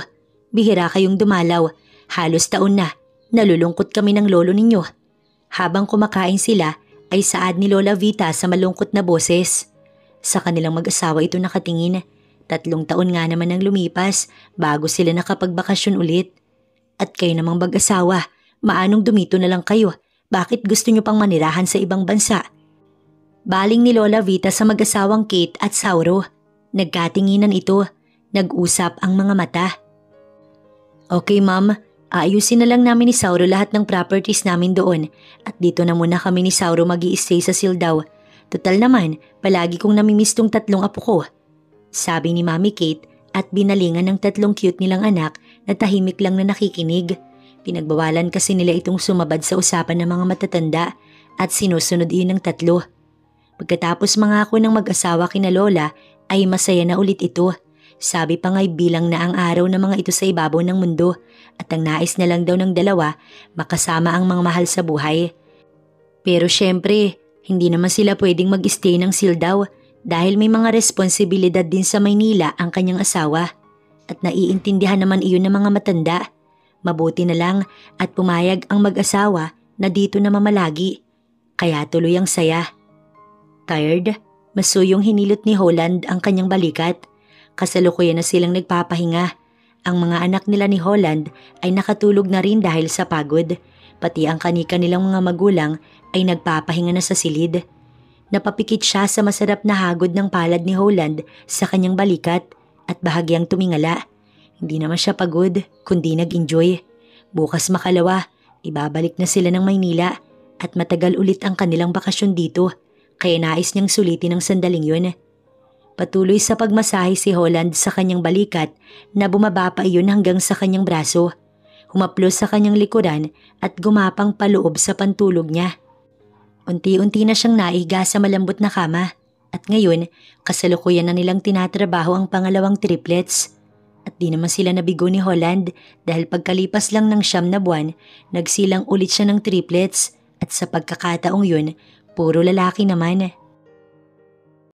Bihira kayong dumalaw. Halos taon na. Nalulungkot kami ng lolo ninyo. Habang kumakain sila ay saad ni Lola Vita sa malungkot na boses. Sa kanilang mag-asawa ito nakatingin. 3 taon nga naman ang lumipas bago sila nakapagbakasyon ulit. At kayo namang mag-asawa, maanong dumito na lang kayo? Bakit gusto nyo pang manirahan sa ibang bansa? Baling ni Lola Vita sa mag-asawang Kate at Sauro. Nagkatinginan ito. Nag-usap ang mga mata. Okay ma'am, aayusin na lang namin ni Sauro lahat ng properties namin doon at dito na muna kami ni Sauro mag-i-stay sa Sildaw. Total naman, palagi kong namimiss tong 3 apo ko. Sabi ni Mami Kate at binalingan ng 3 cute nilang anak na tahimik lang na nakikinig. Pinagbawalan kasi nila itong sumabad sa usapan ng mga matatanda at sinusunod iyon ng 3. Pagkatapos mangako ng mag-asawa kina Lola ay masaya na ulit ito. Sabi pa nga'y bilang na ang araw ng mga ito sa ibabaw ng mundo at ang nais na lang daw ng 2 makasama ang mga mahal sa buhay. Pero syempre, hindi naman sila pwedeng mag-stay ng Sildaw dahil may mga responsibilidad din sa Maynila ang kanyang asawa at naiintindihan naman iyon ng mga matanda. Mabuti na lang at pumayag ang mag-asawa na dito na mamalagi. Kaya tuloy ang saya. Tired? Masuyong hinilot ni Holland ang kanyang balikat. Kasalukuyan na silang nagpapahinga. Ang mga anak nila ni Holland ay nakatulog na rin dahil sa pagod. Pati ang kanika nilang mga magulang ay nagpapahinga na sa silid. Napapikit siya sa masarap na hagod ng palad ni Holland sa kanyang balikat at bahagyang tumingala. Hindi naman siya pagod, kundi nag-enjoy. Bukas makalawa, ibabalik na sila ng Maynila at matagal ulit ang kanilang bakasyon dito, kaya nais niyang sulitin ang sandaling yun. Patuloy sa pagmasahe si Holland sa kanyang balikat na bumaba pa iyon hanggang sa kanyang braso. Humaplos sa kanyang likuran at gumapang paloob sa pantulog niya. Unti-unti na siyang naiga sa malambot na kama at ngayon kasalukuyan na nilang tinatrabaho ang pangalawang triplets. At di naman sila nabigo ni Holland dahil pagkalipas lang ng 9 na buwan, nagsilang ulit siya ng triplets at sa pagkakataong yun, puro lalaki naman.